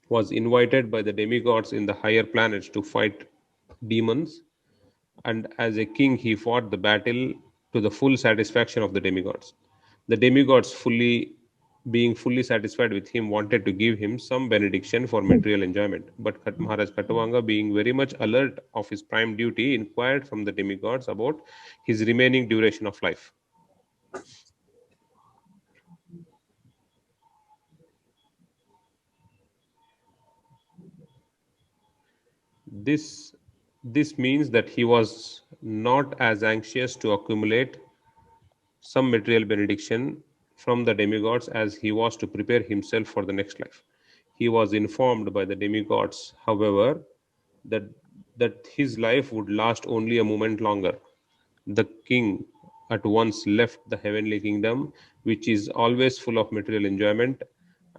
Speaker 1: was invited by the demigods in the higher planets to fight demons, and as a king, he fought the battle to the full satisfaction of the demigods. The demigods, being fully satisfied with him, wanted to give him some benediction for material enjoyment. But Maharaj Khatwanga, being very much alert of his prime duty, inquired from the demigods about his remaining duration of life. This this means that he was not as anxious to accumulate some material benediction from the demigods as he was to prepare himself for the next life. He was informed by the demigods, however, that his life would last only a moment longer. The king at once left the heavenly kingdom, which is always full of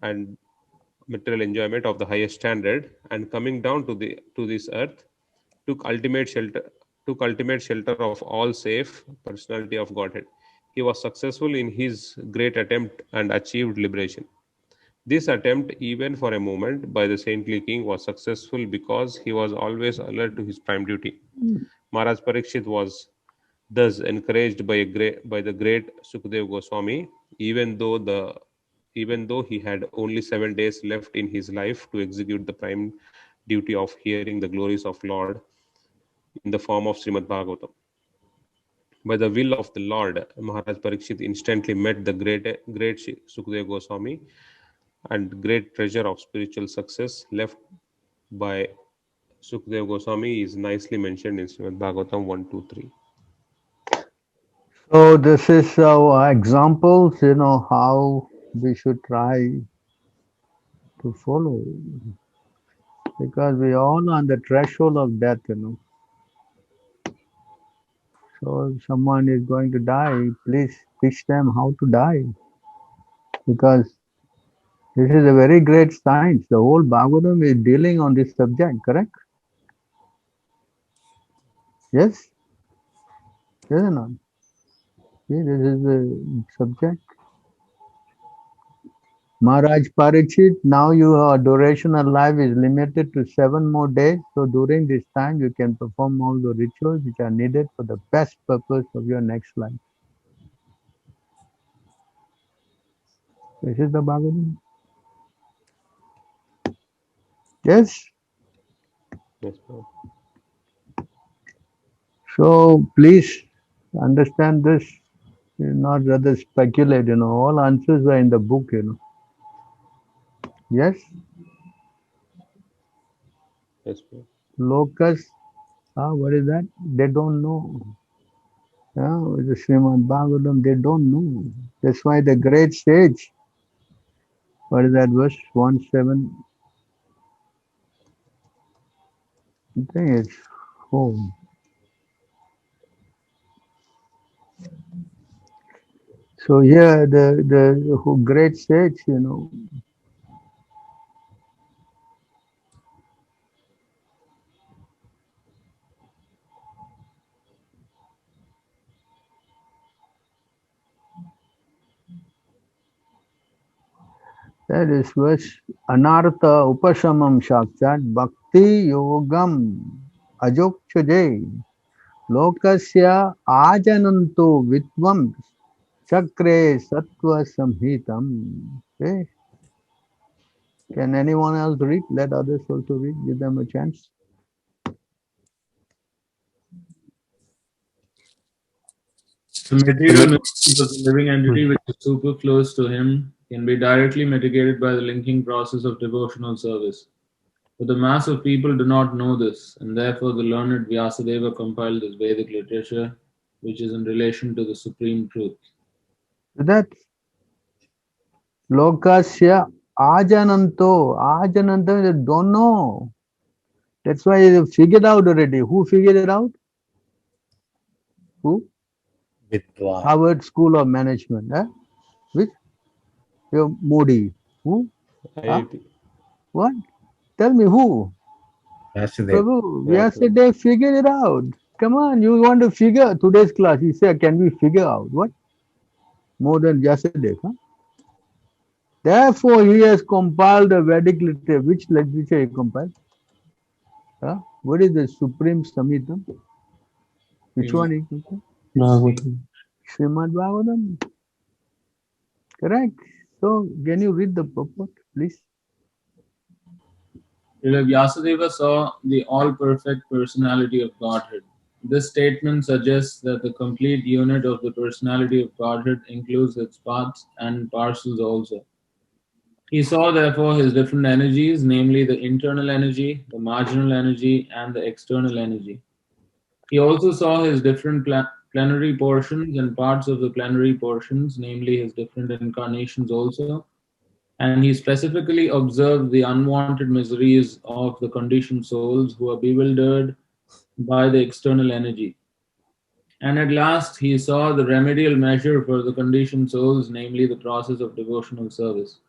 Speaker 1: and material enjoyment of the highest standard, and coming down to this earth, took ultimate shelter of all safe personality of Godhead. He was successful in his great attempt and achieved liberation. This attempt, even for a moment, by the saintly king was successful because he was always alert to his prime duty. Maharaj Parikshit was thus encouraged by the great Sukadev Goswami, even though he had only 7 days left in his life to execute the prime duty of hearing the glories of Lord in the form of Srimad Bhagavatam. By the will of the Lord, Maharaj Parikshit instantly met the great Sukadev Goswami, and great treasure of spiritual success left by Sukadev Goswami is nicely mentioned in Srimad Bhagavatam 1, 2, 3.
Speaker 2: So this is our examples, how we should try to follow, because we all on the threshold of death, So if someone is going to die, please teach them how to die, because this is a very great science. The whole Bhagavatam is dealing on this subject, correct? Yes? Yes or not? See, this is the subject. Maharaj Parikshit, now your duration of life is limited to 7 more days. So during this time, you can perform all the rituals which are needed for the best purpose of your next life. This is the Bhagavatam. Yes?
Speaker 1: Yes, Prabhu.
Speaker 2: So please understand this. Not rather speculate, all answers are in the book, Yes?
Speaker 1: Yes, Prabhu.
Speaker 2: Locus, what is that? They don't know. The Srimad Bhagavatam, they don't know. That's why the great sage, what is that verse? 1:7, I think it's home. So here the great sage, that is verse Anartha Upashamam Shakshat Bhakti Yogam Ajokchaje Lokasya Ajananto Vitvam Chakre Sattva Samhitam. Okay. Can anyone else read? Let others also read. Give them a chance.
Speaker 6: The material mysteries of the living entity which is superfluous to him can be directly mitigated by the linking process of devotional service. But the mass of people do not know this, and therefore the learned Vyasadeva compiled this Vedic literature, which is in relation to the supreme truth.
Speaker 2: So that Lokasya Ajananto. Ajananto, they don't know. That's why they figured out already. Who figured it out? Who?
Speaker 5: Vidwan.
Speaker 2: Harvard School of Management. Which? Your Modi. Who? Huh?
Speaker 1: IIT.
Speaker 2: What? Tell me who?
Speaker 5: Vasudev.
Speaker 2: Prabhu,
Speaker 1: Yeah,
Speaker 2: yesterday they figured it out. Come on, you want to figure today's class. He said, can we figure out what? More than yesterday, huh? Therefore, he has compiled a Vedic literature. Which literature he compiled? What is the Supreme Samhitam? Which one he compiled?
Speaker 3: Bhagavatam.
Speaker 2: Srimad Bhagavatam. Correct. So, can you read the purport, please?
Speaker 6: Srila Vyasadeva saw the all-perfect personality of Godhead. This statement suggests that the complete unit of the personality of Godhead includes its parts and parcels also. He saw therefore his different energies, namely the internal energy, the marginal energy, and the external energy. He also saw his different plenary portions and parts of the plenary portions, namely his different incarnations also, and he specifically observed the unwanted miseries of the conditioned souls who are bewildered by the external energy. And at last he saw the remedial measure for the conditioned souls, namely the process of devotional service.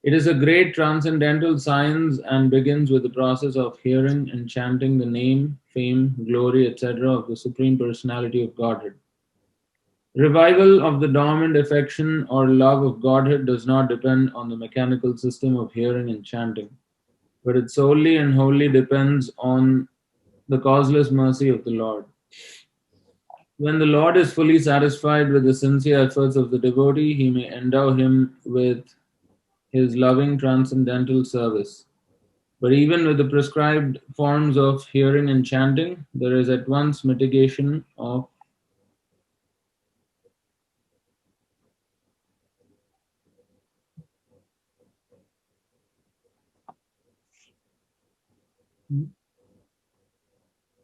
Speaker 6: It is a great transcendental science and begins with the process of hearing and chanting the name, fame, glory, etc. of the Supreme Personality of Godhead. Revival of the dormant affection or love of Godhead does not depend on the mechanical system of hearing and chanting, but it solely and wholly depends on the causeless mercy of the Lord. When the Lord is fully satisfied with the sincere efforts of the devotee, he may endow him with his loving transcendental service. But even with the prescribed forms of hearing and chanting, there is at once mitigation of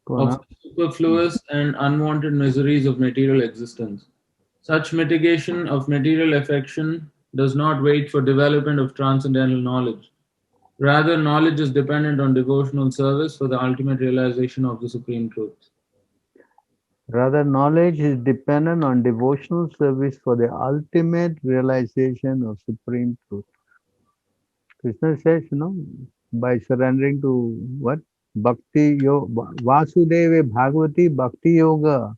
Speaker 2: Puna.
Speaker 6: superfluous and unwanted miseries of material existence. Such mitigation of material affection does not wait for development of transcendental knowledge. Rather, knowledge is dependent on devotional service for the ultimate realization of the Supreme Truth.
Speaker 2: Rather, knowledge is dependent on devotional service for the ultimate realization of Supreme Truth. Krishna says, by surrendering to what? Bhakti Yoga, Vasudeva Bhagavati Bhakti Yoga,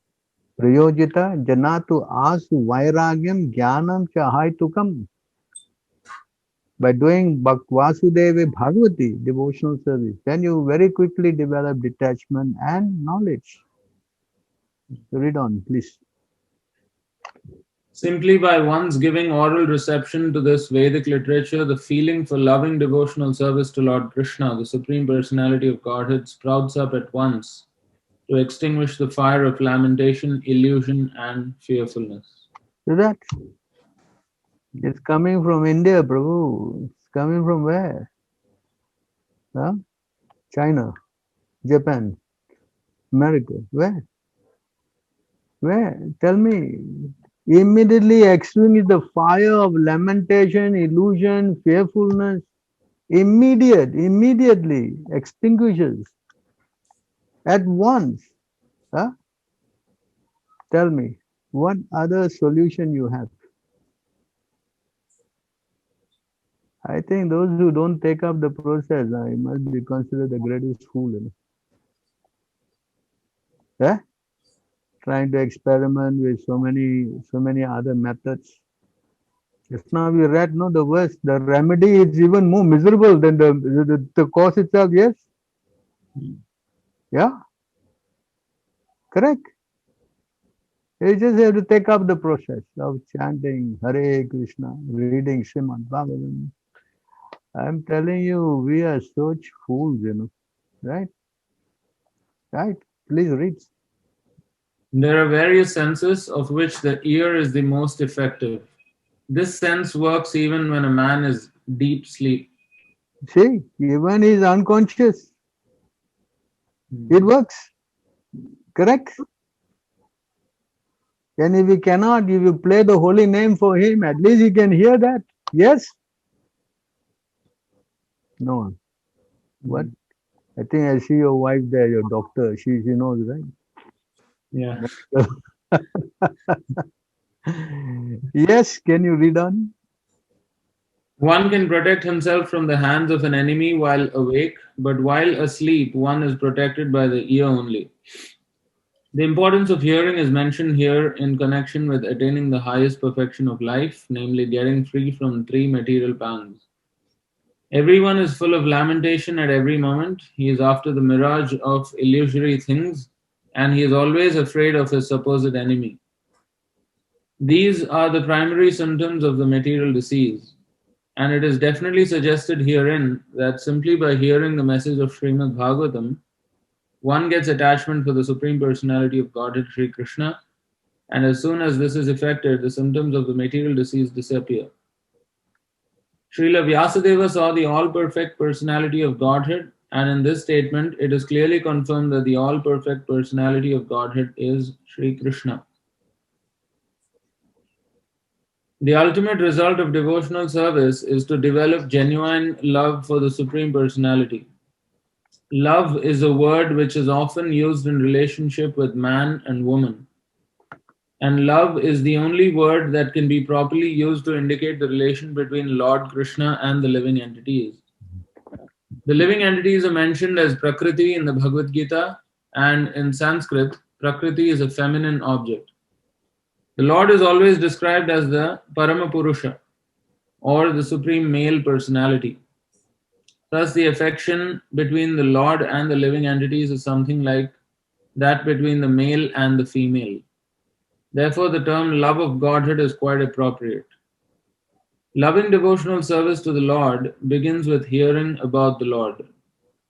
Speaker 2: Prayojita Janatu Asu Vairagyam Jnanam Chahaitukam. By doing Vasudeva Bhagavati, devotional service, then you very quickly develop detachment and knowledge. Read on, please.
Speaker 6: Simply by one's giving oral reception to this Vedic literature, the feeling for loving devotional service to Lord Krishna, the Supreme Personality of Godhead, sprouts up at once to extinguish the fire of lamentation, illusion, and fearfulness.
Speaker 2: So that it's coming from India, Prabhu. It's coming from where? Huh? China, Japan, America. Where? Where? Tell me. Immediately extinguish the fire of lamentation, illusion, fearfulness. Immediately extinguishes. At once. Huh? Tell me, what other solution you have? I think those who don't take up the process, I must be considered the greatest fool. Yeah? Trying to experiment with so many other methods. Just now we read, the verse, the remedy is even more miserable than the cause itself, yes? Yeah? Correct? You just have to take up the process of chanting Hare Krishna, reading Srimad Bhagavatam. I'm telling you, we are such fools, right? Right? Please read.
Speaker 6: There are various senses, of which the ear is the most effective. This sense works even when a man is deep sleep.
Speaker 2: See, even he is unconscious. It works. Correct? And if you play the holy name for him, at least he can hear that. Yes? No one. What? I think I see your wife there, your doctor. She knows, right?
Speaker 6: Yeah.
Speaker 2: Yes, can you read on?
Speaker 6: One can protect himself from the hands of an enemy while awake, but while asleep, one is protected by the ear only. The importance of hearing is mentioned here in connection with attaining the highest perfection of life, namely getting free from 3 material pangs. Everyone is full of lamentation at every moment. He is after the mirage of illusory things, and he is always afraid of his supposed enemy. These are the primary symptoms of the material disease, and it is definitely suggested herein that simply by hearing the message of Srimad Bhagavatam, one gets attachment for the Supreme Personality of Godhead, Sri Krishna, and as soon as this is effected, the symptoms of the material disease disappear. Srila Vyasadeva saw the all-perfect personality of Godhead, and in this statement, it is clearly confirmed that the all-perfect personality of Godhead is Sri Krishna. The ultimate result of devotional service is to develop genuine love for the Supreme Personality. Love is a word which is often used in relationship with man and woman. And love is the only word that can be properly used to indicate the relation between Lord Krishna and the living entities. The living entities are mentioned as Prakriti in the Bhagavad Gita, and in Sanskrit, Prakriti is a feminine object. The Lord is always described as the Paramapurusha, or the Supreme Male Personality. Thus, the affection between the Lord and the living entities is something like that between the male and the female. Therefore, the term love of Godhead is quite appropriate. Loving devotional service to the Lord begins with hearing about the Lord.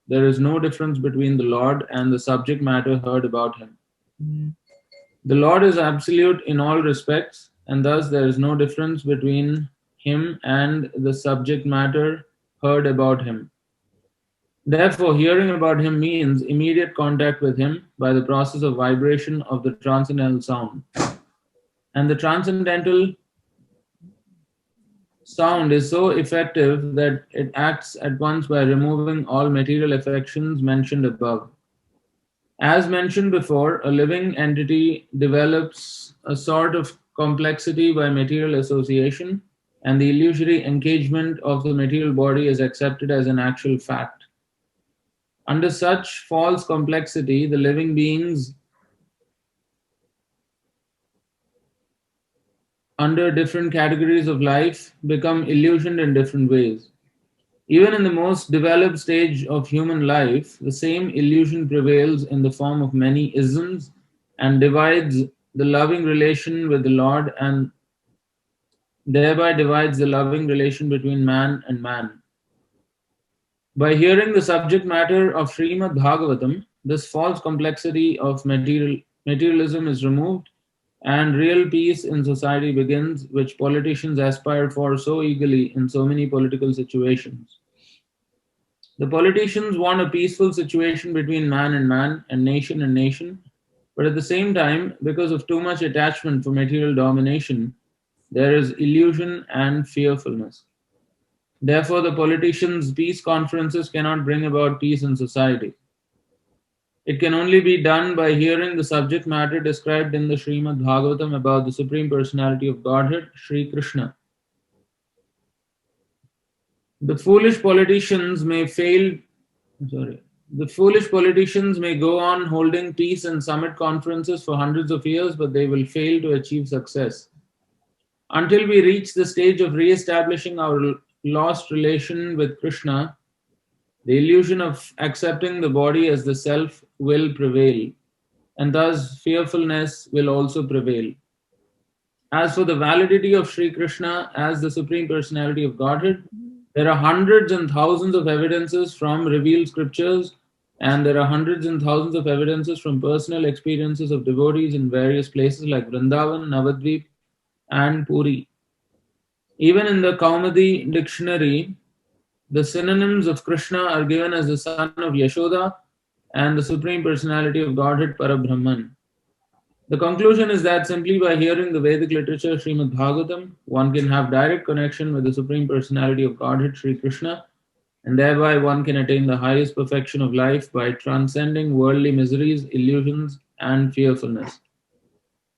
Speaker 6: There is no difference between the Lord and the subject matter heard about him. The Lord is absolute in all respects, and thus there is no difference between him and the subject matter heard about him. Therefore, hearing about him means immediate contact with him by the process of vibration of the transcendental sound. And the transcendental sound is so effective that it acts at once by removing all material affections mentioned above. As mentioned before, a living entity develops a sort of complexity by material association, and the illusory engagement of the material body is accepted as an actual fact. Under such false complexity, the living beings under different categories of life become illusioned in different ways. Even in the most developed stage of human life, the same illusion prevails in the form of many isms and divides the loving relation with the Lord and thereby divides the loving relation between man and man. By hearing the subject matter of Srimad Bhagavatam, this false complexity of materialism is removed and real peace in society begins, which politicians aspire for so eagerly in so many political situations. The politicians want a peaceful situation between man and nation, but at the same time, because of too much attachment for material domination, there is illusion and fearfulness. Therefore, the politicians' peace conferences cannot bring about peace in society. It can only be done by hearing the subject matter described in the Srimad Bhagavatam about the Supreme Personality of Godhead, Sri Krishna. The foolish politicians may go on holding peace and summit conferences for hundreds of years, but they will fail to achieve success. Until we reach the stage of re-establishing our lost relation with Krishna, the illusion of accepting the body as the self will prevail, and thus fearfulness will also prevail. As for the validity of Sri Krishna as the Supreme Personality of Godhead, there are hundreds and thousands of evidences from revealed scriptures, and there are hundreds and thousands of evidences from personal experiences of devotees in various places like Vrindavan, Navadvip, and Puri. Even in the Kaumadi dictionary, the synonyms of Krishna are given as the son of Yashoda and the Supreme Personality of Godhead, Parabrahman. The conclusion is that simply by hearing the Vedic literature Srimad Bhagavatam, one can have direct connection with the Supreme Personality of Godhead, Sri Krishna, and thereby one can attain the highest perfection of life by transcending worldly miseries, illusions, and fearfulness.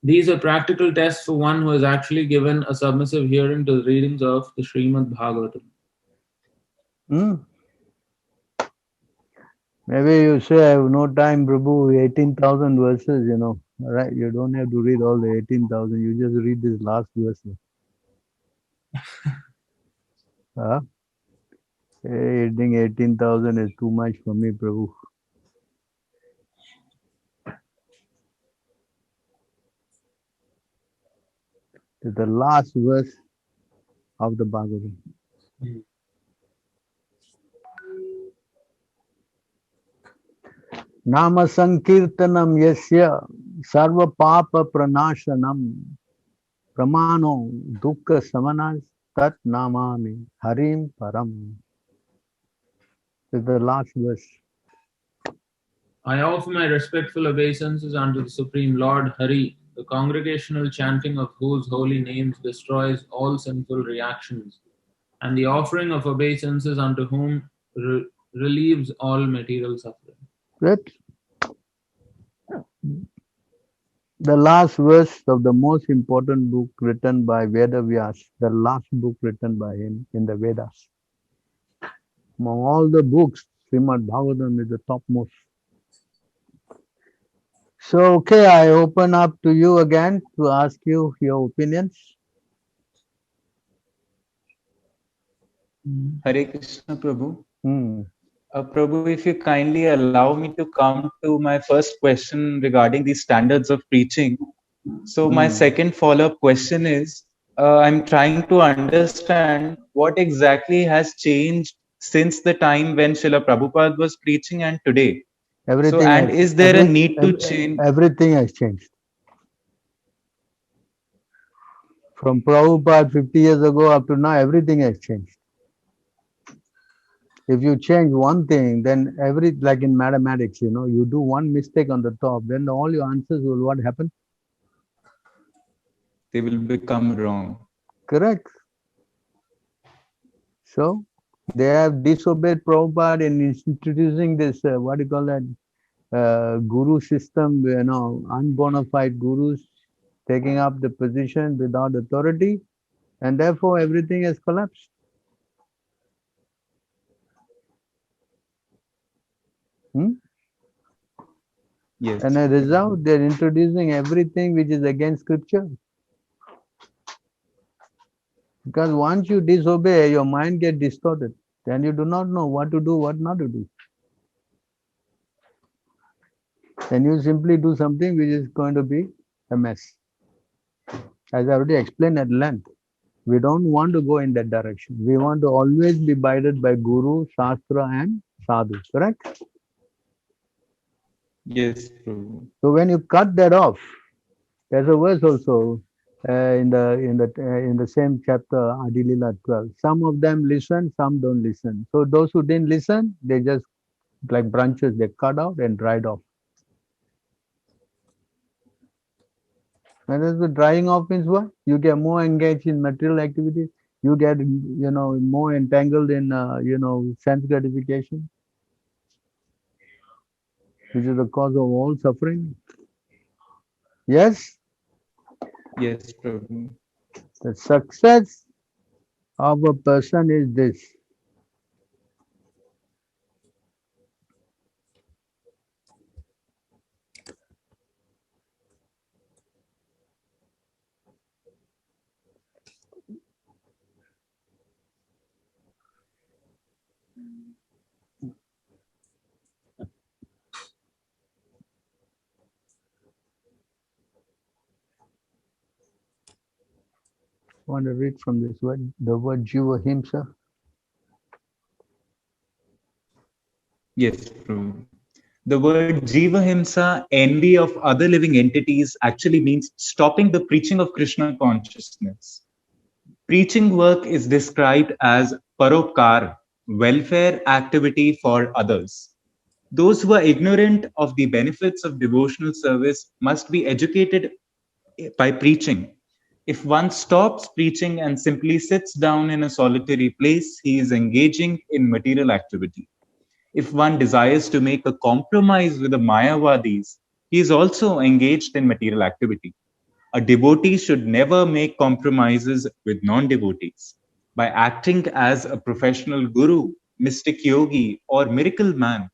Speaker 6: These are practical tests for one who has actually given a submissive hearing to the readings of the Srimad Bhagavatam.
Speaker 2: Maybe you say, I have no time, Prabhu, 18,000 verses, right? You don't have to read all the 18,000. You just read this last verse. Reading 18,000 is too much for me, Prabhu. It's the last verse of the Bhagavatam. Nama Sankirtanam Yasya Sarva Papa Pranashanam Pramano Dukkha Samanas Tat Namami Harim Param. It's the last verse.
Speaker 6: I offer my respectful obeisances unto the Supreme Lord Hari, the congregational chanting of whose holy names destroys all sinful reactions, and the offering of obeisances unto whom relieves all material suffering.
Speaker 2: Right? The last verse of the most important book written by Veda Vyas, the last book written by him in the Vedas. Among all the books, Srimad Bhagavatam is the topmost. So, okay, I open up to you again to ask you your opinions.
Speaker 4: Hare Krishna, Prabhu. Prabhu, if you kindly allow me to come to my first question regarding the standards of preaching. So my second follow-up question is, I'm trying to understand what exactly has changed since the time when Srila Prabhupada was preaching and today.
Speaker 2: Everything
Speaker 4: is there a need to change?
Speaker 2: Everything has changed. From Prabhupada 50 years ago up to now, everything has changed. If you change one thing, then like in mathematics, you do one mistake on the top, then all your answers will what happen?
Speaker 4: They will become wrong.
Speaker 2: Correct. So they have disobeyed Prabhupada in introducing this, what do you call that, guru system, unbona fide gurus taking up the position without authority, and therefore everything has collapsed.
Speaker 4: Yes.
Speaker 2: And as a result, they're introducing everything which is against scripture. Because once you disobey, your mind gets distorted. Then you do not know what to do, what not to do. Then you simply do something which is going to be a mess. As I already explained at length, we don't want to go in that direction. We want to always be guided by Guru, Shastra and Sadhu, correct?
Speaker 4: Yes, Prabhu.
Speaker 2: So when you cut that off, there's a verse also in the same chapter, Adi Lila 12. Some of them listen, some don't listen. So those who didn't listen, they just like branches, they cut out and dried off. And the drying off means what? You get more engaged in material activities. You get, more entangled in, sense gratification, which is the cause of all suffering. Yes,
Speaker 4: Yes, Prabhu.
Speaker 2: the success of a person is this. I want to read from this word, the word Jiva Himsa.
Speaker 4: Yes, Prabhu. The word Jiva Himsa, envy of other living entities, actually means stopping the preaching of Krishna consciousness. Preaching work is described as paropkar, welfare activity for others. Those who are ignorant of the benefits of devotional service must be educated by preaching. If one stops preaching and simply sits down in a solitary place, he is engaging in material activity. If one desires to make a compromise with the Mayavadis, he is also engaged in material activity. A devotee should never make compromises with non-devotees. By acting as a professional guru, mystic yogi, or miracle man,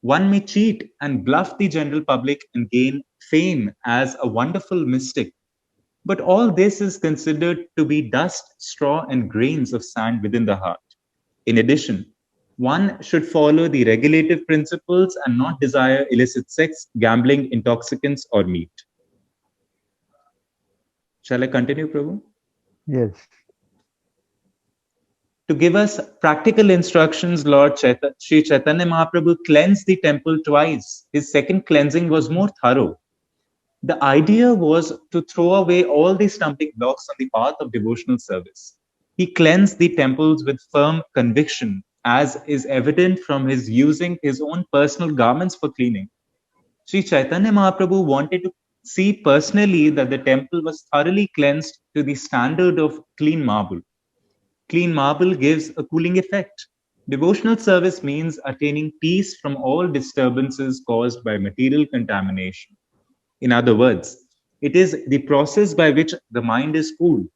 Speaker 4: one may cheat and bluff the general public and gain fame as a wonderful mystic. But all this is considered to be dust, straw, and grains of sand within the heart. In addition, one should follow the regulative principles and not desire illicit sex, gambling, intoxicants, or meat. Shall I continue, Prabhu?
Speaker 2: Yes.
Speaker 4: To give us practical instructions, Lord Sri Chaitanya Mahaprabhu cleansed the temple twice. His second cleansing was more thorough. The idea was to throw away all the stumbling blocks on the path of devotional service. He cleansed the temples with firm conviction, as is evident from his using his own personal garments for cleaning. Sri Chaitanya Mahaprabhu wanted to see personally that the temple was thoroughly cleansed to the standard of clean marble. Clean marble gives a cooling effect. Devotional service means attaining peace from all disturbances caused by material contamination. In other words, it is the process by which the mind is cooled.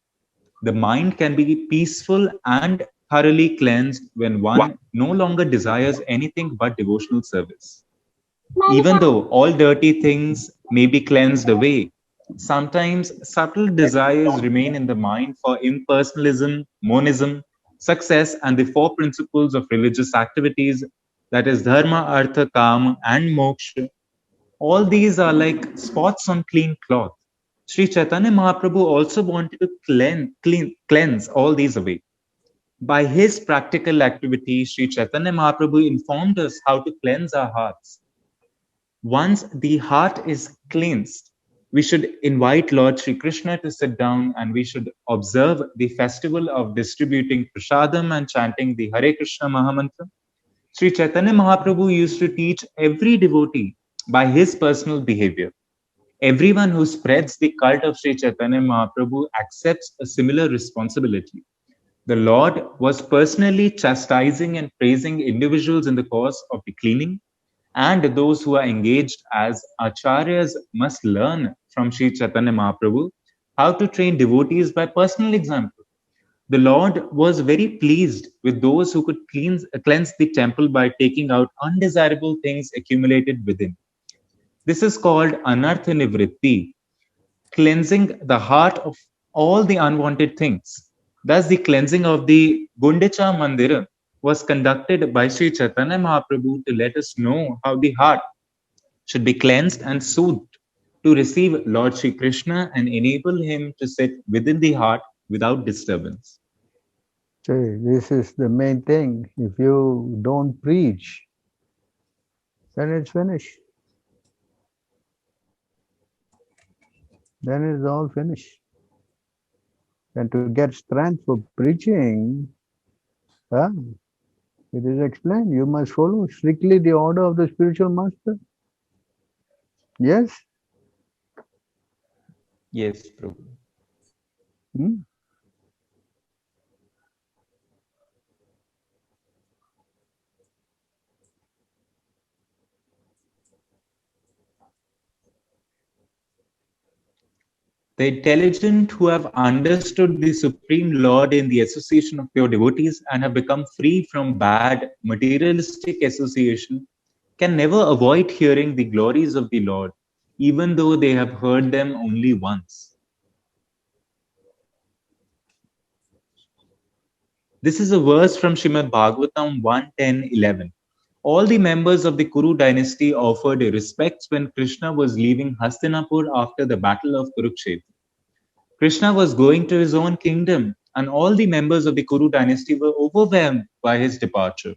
Speaker 4: The mind can be peaceful and thoroughly cleansed when one no longer desires anything but devotional service. Even though all dirty things may be cleansed away, sometimes subtle desires remain in the mind for impersonalism, monism, success, and the four principles of religious activities, that is dharma, artha, kama, and moksha. All these are like spots on clean cloth. Sri Chaitanya Mahaprabhu also wanted to cleanse all these away. By his practical activity, Sri Chaitanya Mahaprabhu informed us how to cleanse our hearts. Once the heart is cleansed, we should invite Lord Sri Krishna to sit down and we should observe the festival of distributing prasadam and chanting the Hare Krishna Mahamantra. Sri Chaitanya Mahaprabhu used to teach every devotee by his personal behavior. Everyone who spreads the cult of Sri Chaitanya Mahaprabhu accepts a similar responsibility. The Lord was personally chastising and praising individuals in the course of the cleaning, and those who are engaged as acharyas must learn from Sri Chaitanya Mahaprabhu how to train devotees by personal example. The Lord was very pleased with those who could cleanse the temple by taking out undesirable things accumulated within. This is called anartha nivritti, cleansing the heart of all the unwanted things. Thus, the cleansing of the Gundicha Mandira was conducted by Sri Chaitanya Mahaprabhu to let us know how the heart should be cleansed and soothed to receive Lord Sri Krishna and enable him to sit within the heart without disturbance.
Speaker 2: See, this is the main thing. If you don't preach, then it's finished. Then it's all finished. And to get strength for preaching, it is explained. You must follow strictly the order of the spiritual master. Yes?
Speaker 4: Yes, Prabhu.
Speaker 2: Hmm?
Speaker 4: The intelligent who have understood the Supreme Lord in the association of pure devotees and have become free from bad materialistic association can never avoid hearing the glories of the Lord, even though they have heard them only once. This is a verse from Srimad Bhagavatam 1:10-11. All the members of the Kuru dynasty offered respects when Krishna was leaving Hastinapur after the battle of Kurukshetra. Krishna was going to his own kingdom, and all the members of the Kuru dynasty were overwhelmed by his departure.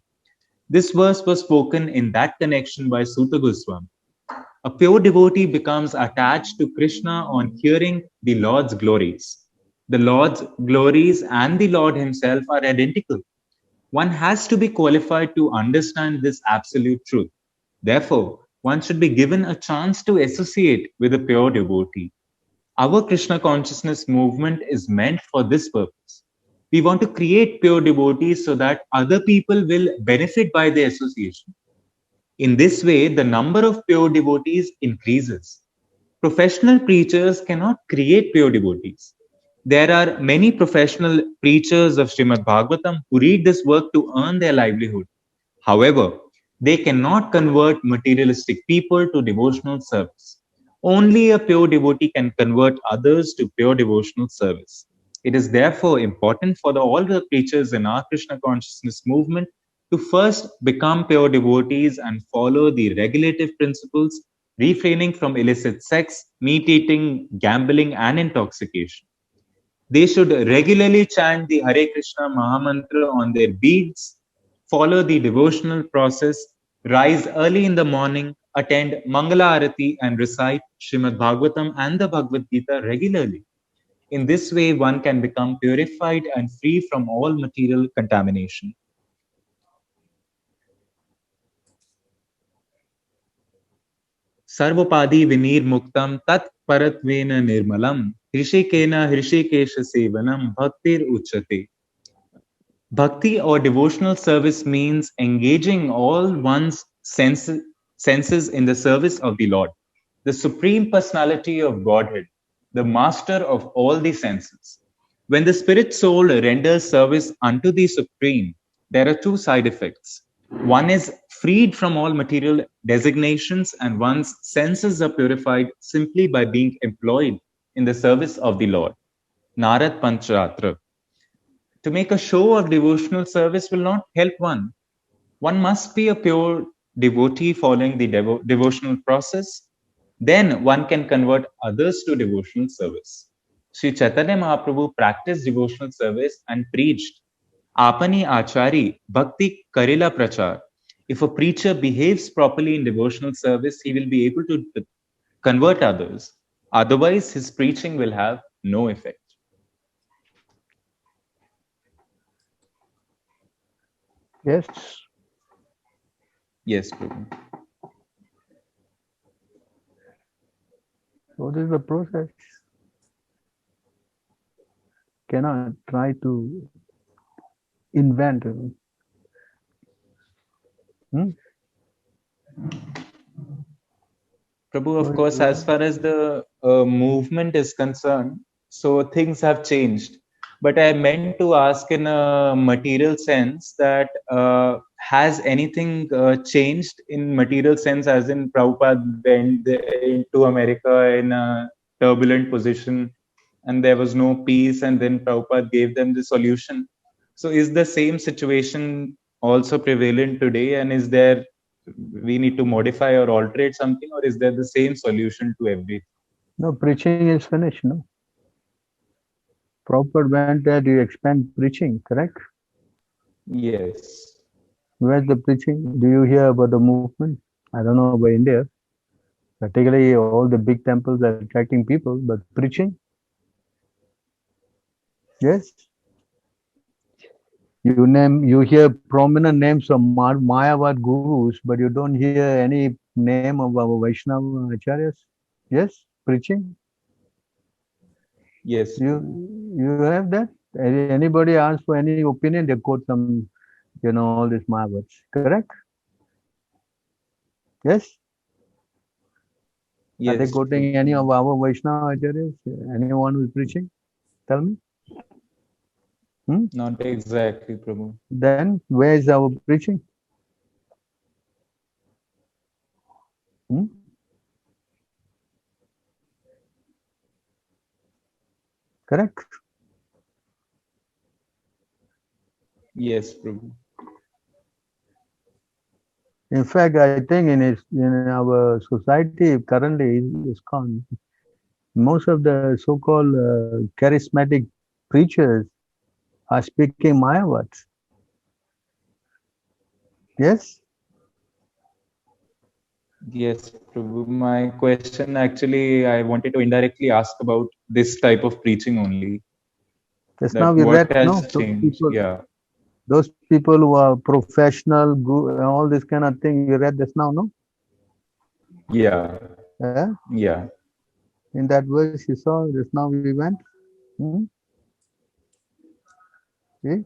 Speaker 4: This verse was spoken in that connection by Suta Goswami. A pure devotee becomes attached to Krishna on hearing the Lord's glories. The Lord's glories and the Lord himself are identical. One has to be qualified to understand this absolute truth. Therefore, one should be given a chance to associate with a pure devotee. Our Krishna consciousness movement is meant for this purpose. We want to create pure devotees so that other people will benefit by the association. In this way, the number of pure devotees increases. Professional preachers cannot create pure devotees. There are many professional preachers of Srimad Bhagavatam who read this work to earn their livelihood. However, they cannot convert materialistic people to devotional service. Only a pure devotee can convert others to pure devotional service. It is therefore important for all the preachers in our Krishna consciousness movement to first become pure devotees and follow the regulative principles, refraining from illicit sex, meat eating, gambling, and intoxication. They should regularly chant the Hare Krishna Mahamantra on their beads, follow the devotional process, rise early in the morning, attend Mangala Arati, and recite Srimad Bhagavatam and the Bhagavad Gita regularly. In this way, one can become purified and free from all material contamination. Sarvapadi vinir muktam tat paratvena nirmalam hrishikena hrishikesha sevanam bhaktir uchate. Bhakti or devotional service means engaging all one's senses in the service of the Lord, the Supreme Personality of Godhead, the Master of all the senses. When the spirit soul renders service unto the Supreme, there are two side effects. One is freed from all material designations, and one's senses are purified simply by being employed in the service of the Lord. Narad Panchatra. To make a show of devotional service will not help one. One must be a pure devotee following the devotional process. Then one can convert others to devotional service. Sri Chaitanya Mahaprabhu practiced devotional service and preached, Apani Achari Bhakti Karila Prachar. If a preacher behaves properly in devotional service, he will be able to convert others. Otherwise, his preaching will have no effect.
Speaker 2: Yes.
Speaker 4: Yes, Prabhu.
Speaker 2: What is the process? Cannot try to invent?
Speaker 4: Prabhu, of course, as far as the movement is concerned, so things have changed. But I meant to ask in a material sense that has anything changed in material sense, as in Prabhupada went into America in a turbulent position and there was no peace, and then Prabhupada gave them the solution. So is the same situation also prevalent today, and is there we need to modify or alterate something, or is there the same solution to everything?
Speaker 2: No, preaching is finished, no? Prabhupada went there to expand preaching, correct?
Speaker 4: Yes.
Speaker 2: Where's the preaching? Do you hear about the movement? I don't know about India. Particularly all the big temples are attracting people, but preaching? Yes. You hear prominent names of Mayavad gurus, but you don't hear any name of our Vaishnava acharyas. Yes, preaching.
Speaker 4: Yes.
Speaker 2: You have that. Anybody ask for any opinion, they quote some, all these Mayavads. Correct? Yes. Are they
Speaker 4: Yes.
Speaker 2: quoting any of our Vaishnava acharyas? Anyone who's preaching? Tell me.
Speaker 4: Not exactly, Prabhu.
Speaker 2: Then where is our preaching? Correct?
Speaker 4: Yes, Prabhu.
Speaker 2: In fact, I think in our society currently, ISKCON, most of the so-called charismatic preachers are speaking Mayavads. Yes?
Speaker 4: Yes, Prabhu. My question actually, I wanted to indirectly ask about this type of preaching only.
Speaker 2: Just
Speaker 4: That
Speaker 2: now we
Speaker 4: what
Speaker 2: read,
Speaker 4: has
Speaker 2: those
Speaker 4: changed?
Speaker 2: people,
Speaker 4: Yeah.
Speaker 2: those people who are professional, all this kind of thing, you read just now, no?
Speaker 4: Yeah.
Speaker 2: Yeah?
Speaker 4: Yeah.
Speaker 2: In that verse you saw, just now we went. See?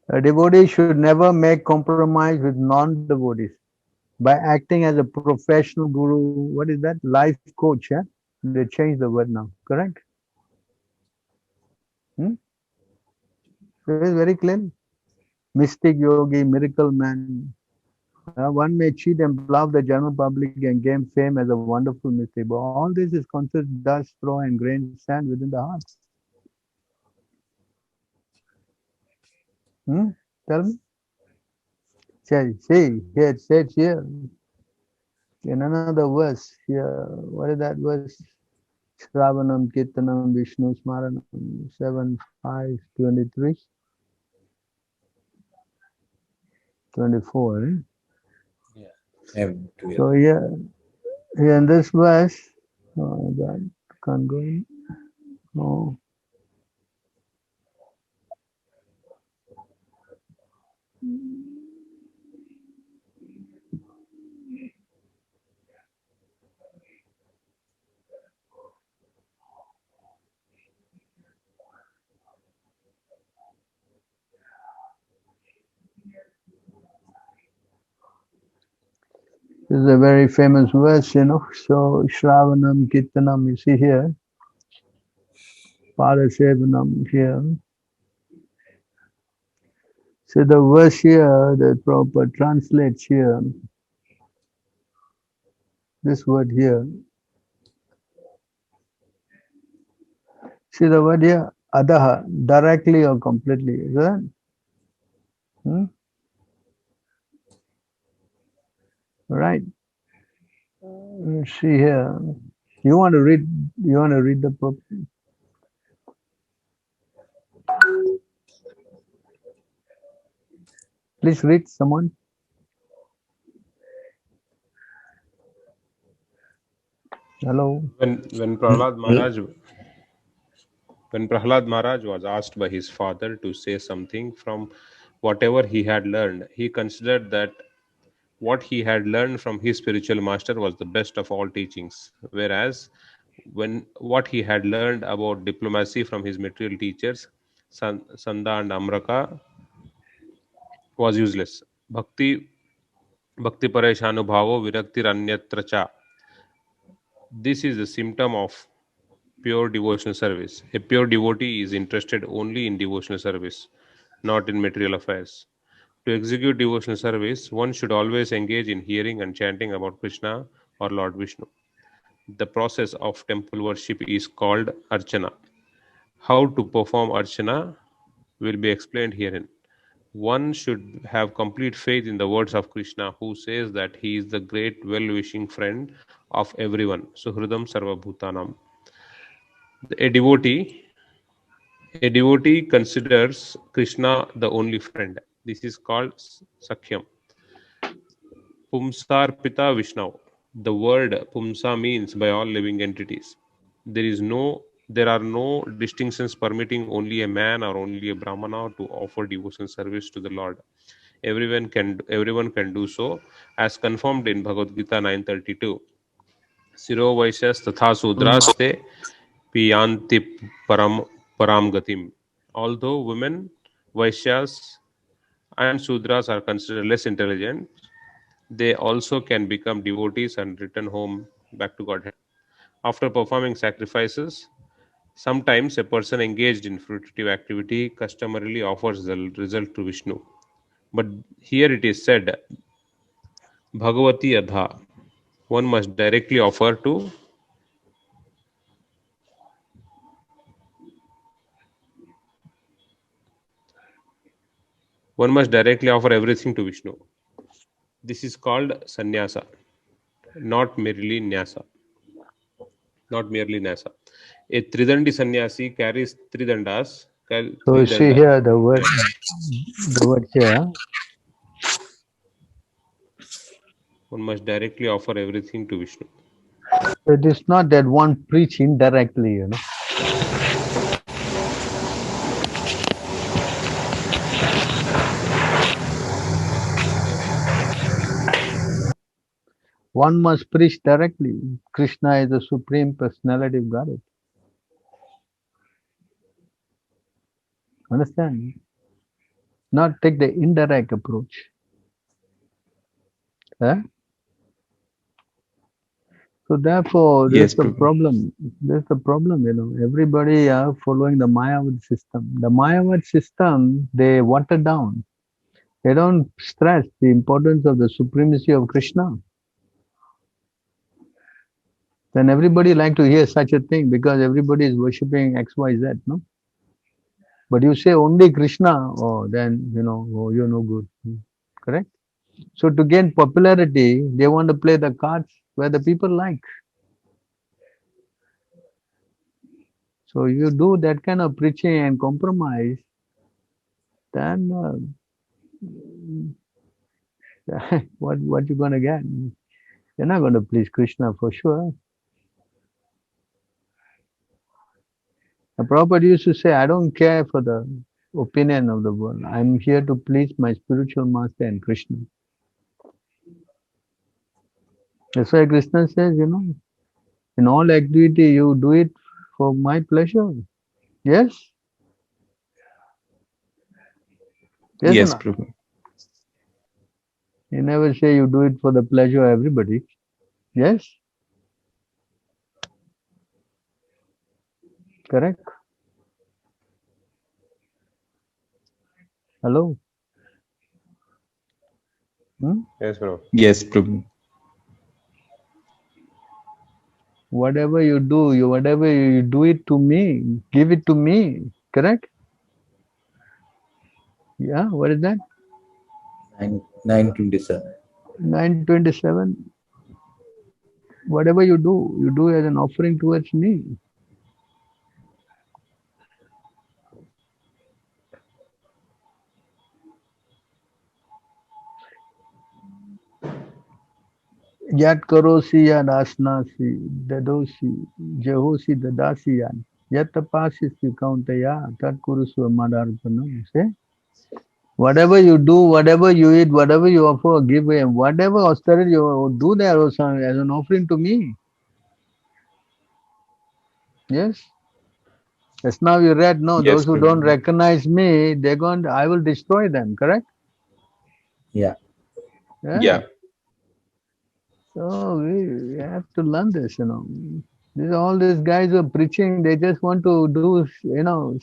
Speaker 2: A devotee should never make compromise with non-devotees by acting as a professional guru. What is that? Life coach, yeah? They changed the word now, correct? So it's very clear. Mystic yogi, miracle man. One may cheat and bluff the general public and gain fame as a wonderful mystic, but all this is considered dust, straw, and grain of sand within the heart. Tell me. See, here it says here in another verse here. What is that verse? Shravanam Kirtanam Vishnu Smaranam 7:5-23. 24.
Speaker 5: Yeah.
Speaker 2: So here in this verse, oh God, can't go in. No. This is a very famous verse, So Shravanam Kirtanam, you see here. Padasevanam here. So the verse here, the proper translates here. This word here. See the word here, adaha, directly or completely. Is that? Right. Let's see here. You want to read the book? Please read, someone. Hello.
Speaker 1: When Prahlad Maharaj was asked by his father to say something from whatever he had learned, he considered that what he had learned from his spiritual master was the best of all teachings, whereas when what he had learned about diplomacy from his material teachers, Sanda and Amraka, was useless. Bhakti Pareshanubhavo Viraktir Anyatra Cha. This is a symptom of pure devotional service. A pure devotee is interested only in devotional service, not in material affairs. To execute devotional service, one should always engage in hearing and chanting about Krishna or Lord Vishnu. The process of temple worship is called Archana. How to perform Archana will be explained herein. One should have complete faith in the words of Krishna, who says that he is the great well wishing friend of everyone. Suhridam Sarva Bhutanam. A devotee considers Krishna the only friend. This is called Sakhyam. Pumsarpita Vishnu. The word Pumsa means by all living entities. There are no distinctions permitting only a man or only a Brahmana to offer devotion service to the Lord. Everyone can do so, as confirmed in Bhagavad Gita 9:32. Siro Vaishyas Tatha Sudraste Piyanti Param Gatim. Although women, Vaishyas, and Sudras are considered less intelligent, they also can become devotees and return home back to Godhead. After performing sacrifices, sometimes a person engaged in fruitive activity customarily offers the result to Vishnu. But here it is said, Bhagavati Adha. One must directly offer to one must directly offer everything to Vishnu. This is called sannyasa, not merely nyasa. Not merely nyasa. A Tridandi sannyasi carries Tridandas.
Speaker 2: So see here the word here.
Speaker 1: One must directly offer everything to Vishnu.
Speaker 2: It is not that one preach indirectly, you know. One must preach directly. Krishna is the Supreme Personality of Godhead. Understand? Not take the indirect approach. Huh? So therefore, there's the problem. There's the problem, you know. Everybody are following the Mayavad system. The Mayavad system, they water down. They don't stress the importance of the supremacy of Krishna. Then everybody like to hear such a thing because everybody is worshipping XYZ, no? But you say only Krishna, oh, then, you know, oh, you're no good. Correct? So to gain popularity, they want to play the cards where the people like. So if you do that kind of preaching and compromise, then what you gonna get? You're not going to please Krishna for sure. The Prabhupada used to say, I don't care for the opinion of the world. I'm here to please my spiritual master and Krishna. That's why Krishna says, you know, in all activity you do it for my pleasure. Yes?
Speaker 4: Yes,
Speaker 2: or not?
Speaker 4: Prabhu.
Speaker 2: You never say you do it for the pleasure of everybody. Yes? Correct? Hello?
Speaker 1: Yes, bro.
Speaker 4: Yes, Prabhu.
Speaker 2: Whatever you do, whatever you do it to me, give it to me. Correct? Yeah, what is that?
Speaker 5: 927.
Speaker 2: 927. Whatever you do as an offering towards me. Yat karosi yad asnasi, dadosi, jehosi dadasi yad. Yat tapasisi kauntaya, tat kurusu madarpanam. Say, whatever you do, whatever you eat, whatever you offer, give away, whatever austerity you do there as an offering to me. Yes. Just now you read, no,
Speaker 1: Yes,
Speaker 2: those who
Speaker 1: Prabhu.
Speaker 2: don't recognize me, I will destroy them, correct?
Speaker 5: Yeah.
Speaker 1: Yeah.
Speaker 2: So we have to learn this, all these guys who are preaching, they just want to do,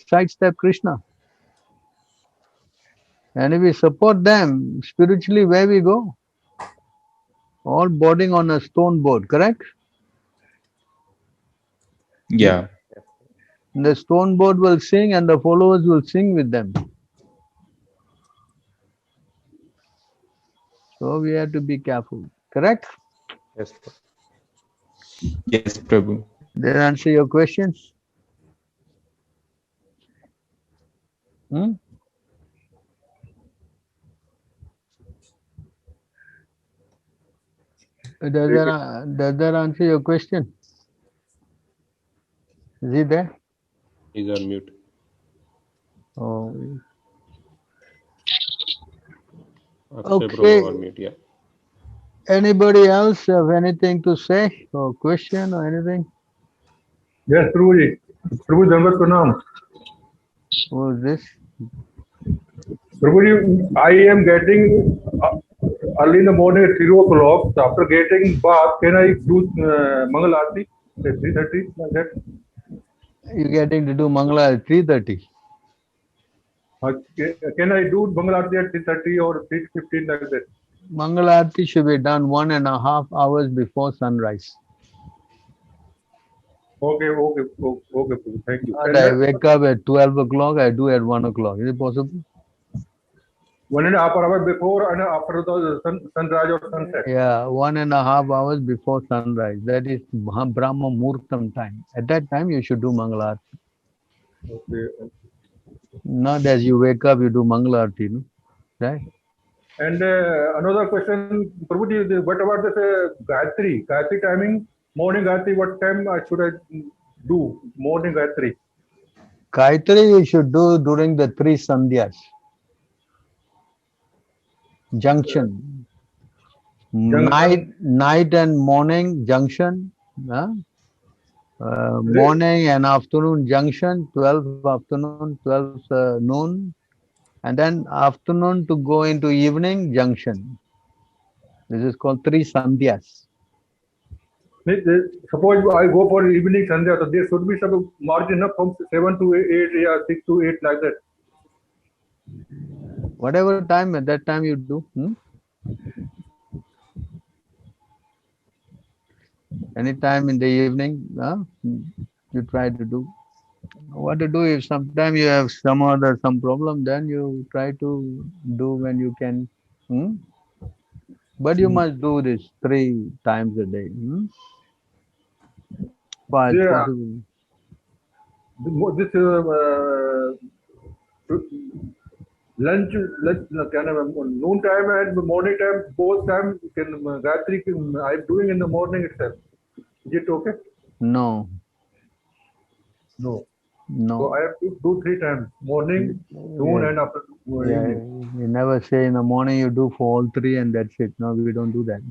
Speaker 2: sidestep Krishna. And if we support them, spiritually, where we go? All boarding on a stone board, correct?
Speaker 4: Yeah.
Speaker 2: And the stone board will sing and the followers will sing with them. So we have to be careful, correct?
Speaker 1: Yes, Prabhu.
Speaker 4: Yes, Prabhu.
Speaker 2: Did I answer your questions? Hmm? Does that answer your question? Is he there?
Speaker 1: He's on mute.
Speaker 2: Oh,
Speaker 1: Akshay
Speaker 2: okay.
Speaker 1: Prabhu on mute. Yeah.
Speaker 2: Anybody else have anything to say or question or anything?
Speaker 7: Yes, Prabhuji. Prabhu Dandavat Pranam.
Speaker 2: Who is this?
Speaker 7: Prabhuji, I am getting early in the morning at 3 o'clock. So after getting bath, can I do Mangal Aarti at 3:30 like that?
Speaker 2: You're getting to do Mangala at 3:30.
Speaker 7: Can I do Mangal Aarti at 3:30 or 3:15 like that?
Speaker 2: Mangalarti should be done 1.5 hours before sunrise.
Speaker 7: Okay, Prabhu. Thank you.
Speaker 2: And I wake up at 12 o'clock, I do at 1 o'clock. Is it possible?
Speaker 7: 1.5 hours before and after the sunrise or sunset.
Speaker 2: Yeah, 1.5 hours before sunrise. That is Brahma Murtam time. At that time, you should do Mangalarti.
Speaker 7: Okay.
Speaker 2: Not as you wake up, you do Mangalarti, no? Right?
Speaker 7: And another question, Prabhuji, what about this Gayatri? Gayatri timing? Morning Gayatri, what time should I do? Morning Gayatri.
Speaker 2: Gayatri you should do during the 3 Sandhyas. Junction. Night and morning junction. Morning and afternoon junction, 12 afternoon, 12 noon. And then afternoon to go into evening junction. This is called 3 Sandhyas.
Speaker 7: Suppose I go for evening Sandhya, so there should be some margin up from 7 to 8 or 6 to 8 like that.
Speaker 2: Whatever time at that time you do. Anytime in the evening, you try to do. What to do if sometime you have some problem, then you try to do when you can. But you must do this 3 times a day. Far as possible.
Speaker 7: This lunch kind of noon time and morning time, both time can Gayatri I'm doing in the morning itself. Is it okay?
Speaker 2: No.
Speaker 7: No.
Speaker 2: No.
Speaker 7: So I have to do 3 times, morning, noon, and after evening.
Speaker 2: You never say in the morning you do for all 3 and that's it. No, we don't do that.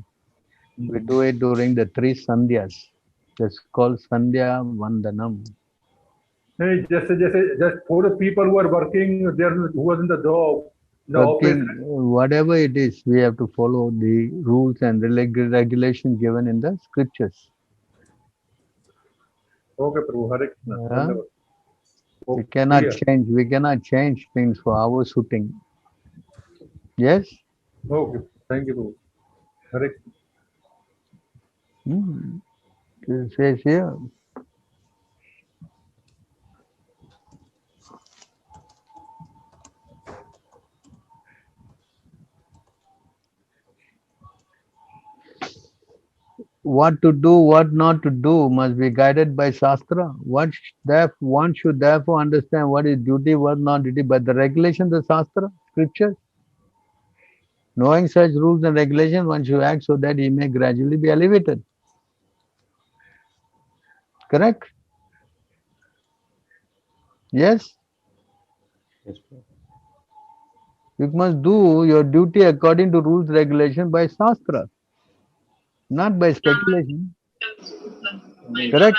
Speaker 2: We do it during the 3 Sandhyas. That's called Sandhya Vandanam.
Speaker 7: Just for the people who are working, there who was in the job, the office.
Speaker 2: Whatever it is, we have to follow the rules and regulations given in the scriptures.
Speaker 7: Okay, Prabhu. Hare Krishna.
Speaker 2: We cannot change things for our suiting. Yes?
Speaker 7: Okay. Thank you, Prabhu. Hare Krishna.
Speaker 2: It says here. What to do, what not to do must be guided by Shastra. One should therefore understand what is duty, what not duty, by the regulations of Shastra, scriptures. Knowing such rules and regulations, one should act so that he may gradually be elevated. Correct? Yes?
Speaker 1: Yes,
Speaker 2: you must do your duty according to rules, regulations by Shastra, not by speculation. Correct?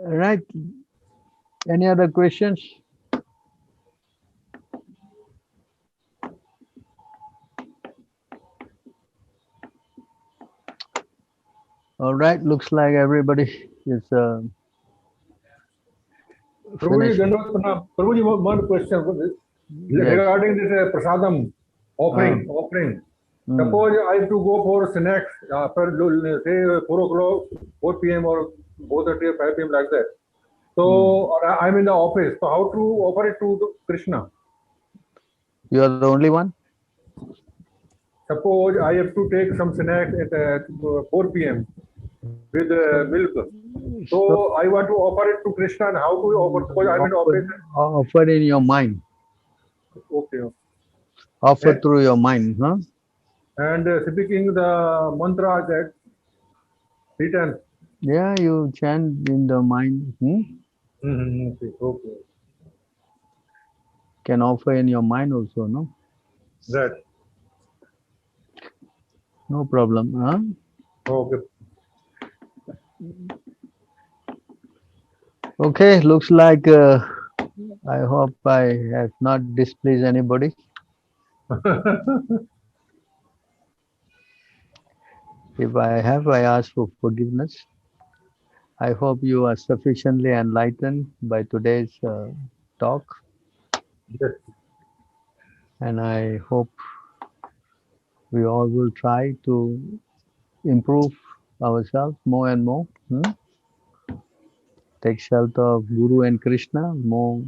Speaker 2: Right. Any other questions? All right. Looks like everybody is
Speaker 7: Prabhuji,
Speaker 2: finished.
Speaker 7: Prabhuji, one question
Speaker 2: Yes.
Speaker 7: regarding this prasadam offering. Suppose I have to go for snacks after say 4 o'clock, 4 p.m. or 4:30 or 5 p.m. like that. So or I'm in the office. So how to offer it to Krishna?
Speaker 2: You are the only one?
Speaker 7: Suppose I have to take some snacks at 4 p.m. with milk. So I want to offer it to Krishna. And how to offer? Suppose I'm in the office.
Speaker 2: Offer in your mind.
Speaker 7: Okay.
Speaker 2: Offer through your mind, huh?
Speaker 7: And speaking the mantra that 3 times.
Speaker 2: Yeah, you chant in the mind.
Speaker 7: Okay.
Speaker 2: Can offer in your mind also, no?
Speaker 7: Right.
Speaker 2: No problem, huh?
Speaker 7: Okay.
Speaker 2: Okay, looks like I hope I have not displeased anybody. If I have, I ask for forgiveness. I hope you are sufficiently enlightened by today's talk.
Speaker 7: Yes.
Speaker 2: And I hope we all will try to improve ourselves more and more. Take shelter of Guru and Krishna, more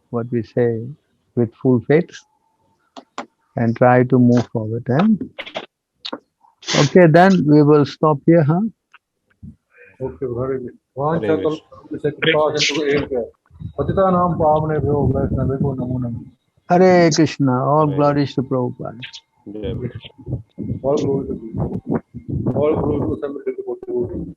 Speaker 2: what we say with full faith, and try to move forward. Okay, then we will stop here, huh?
Speaker 7: Okay, very good. Patitanam pavane Vaishnavibhyo namo namo.
Speaker 2: Hare Krishna, all glories to Prabhupada.
Speaker 7: All glory to Samvita Devotee.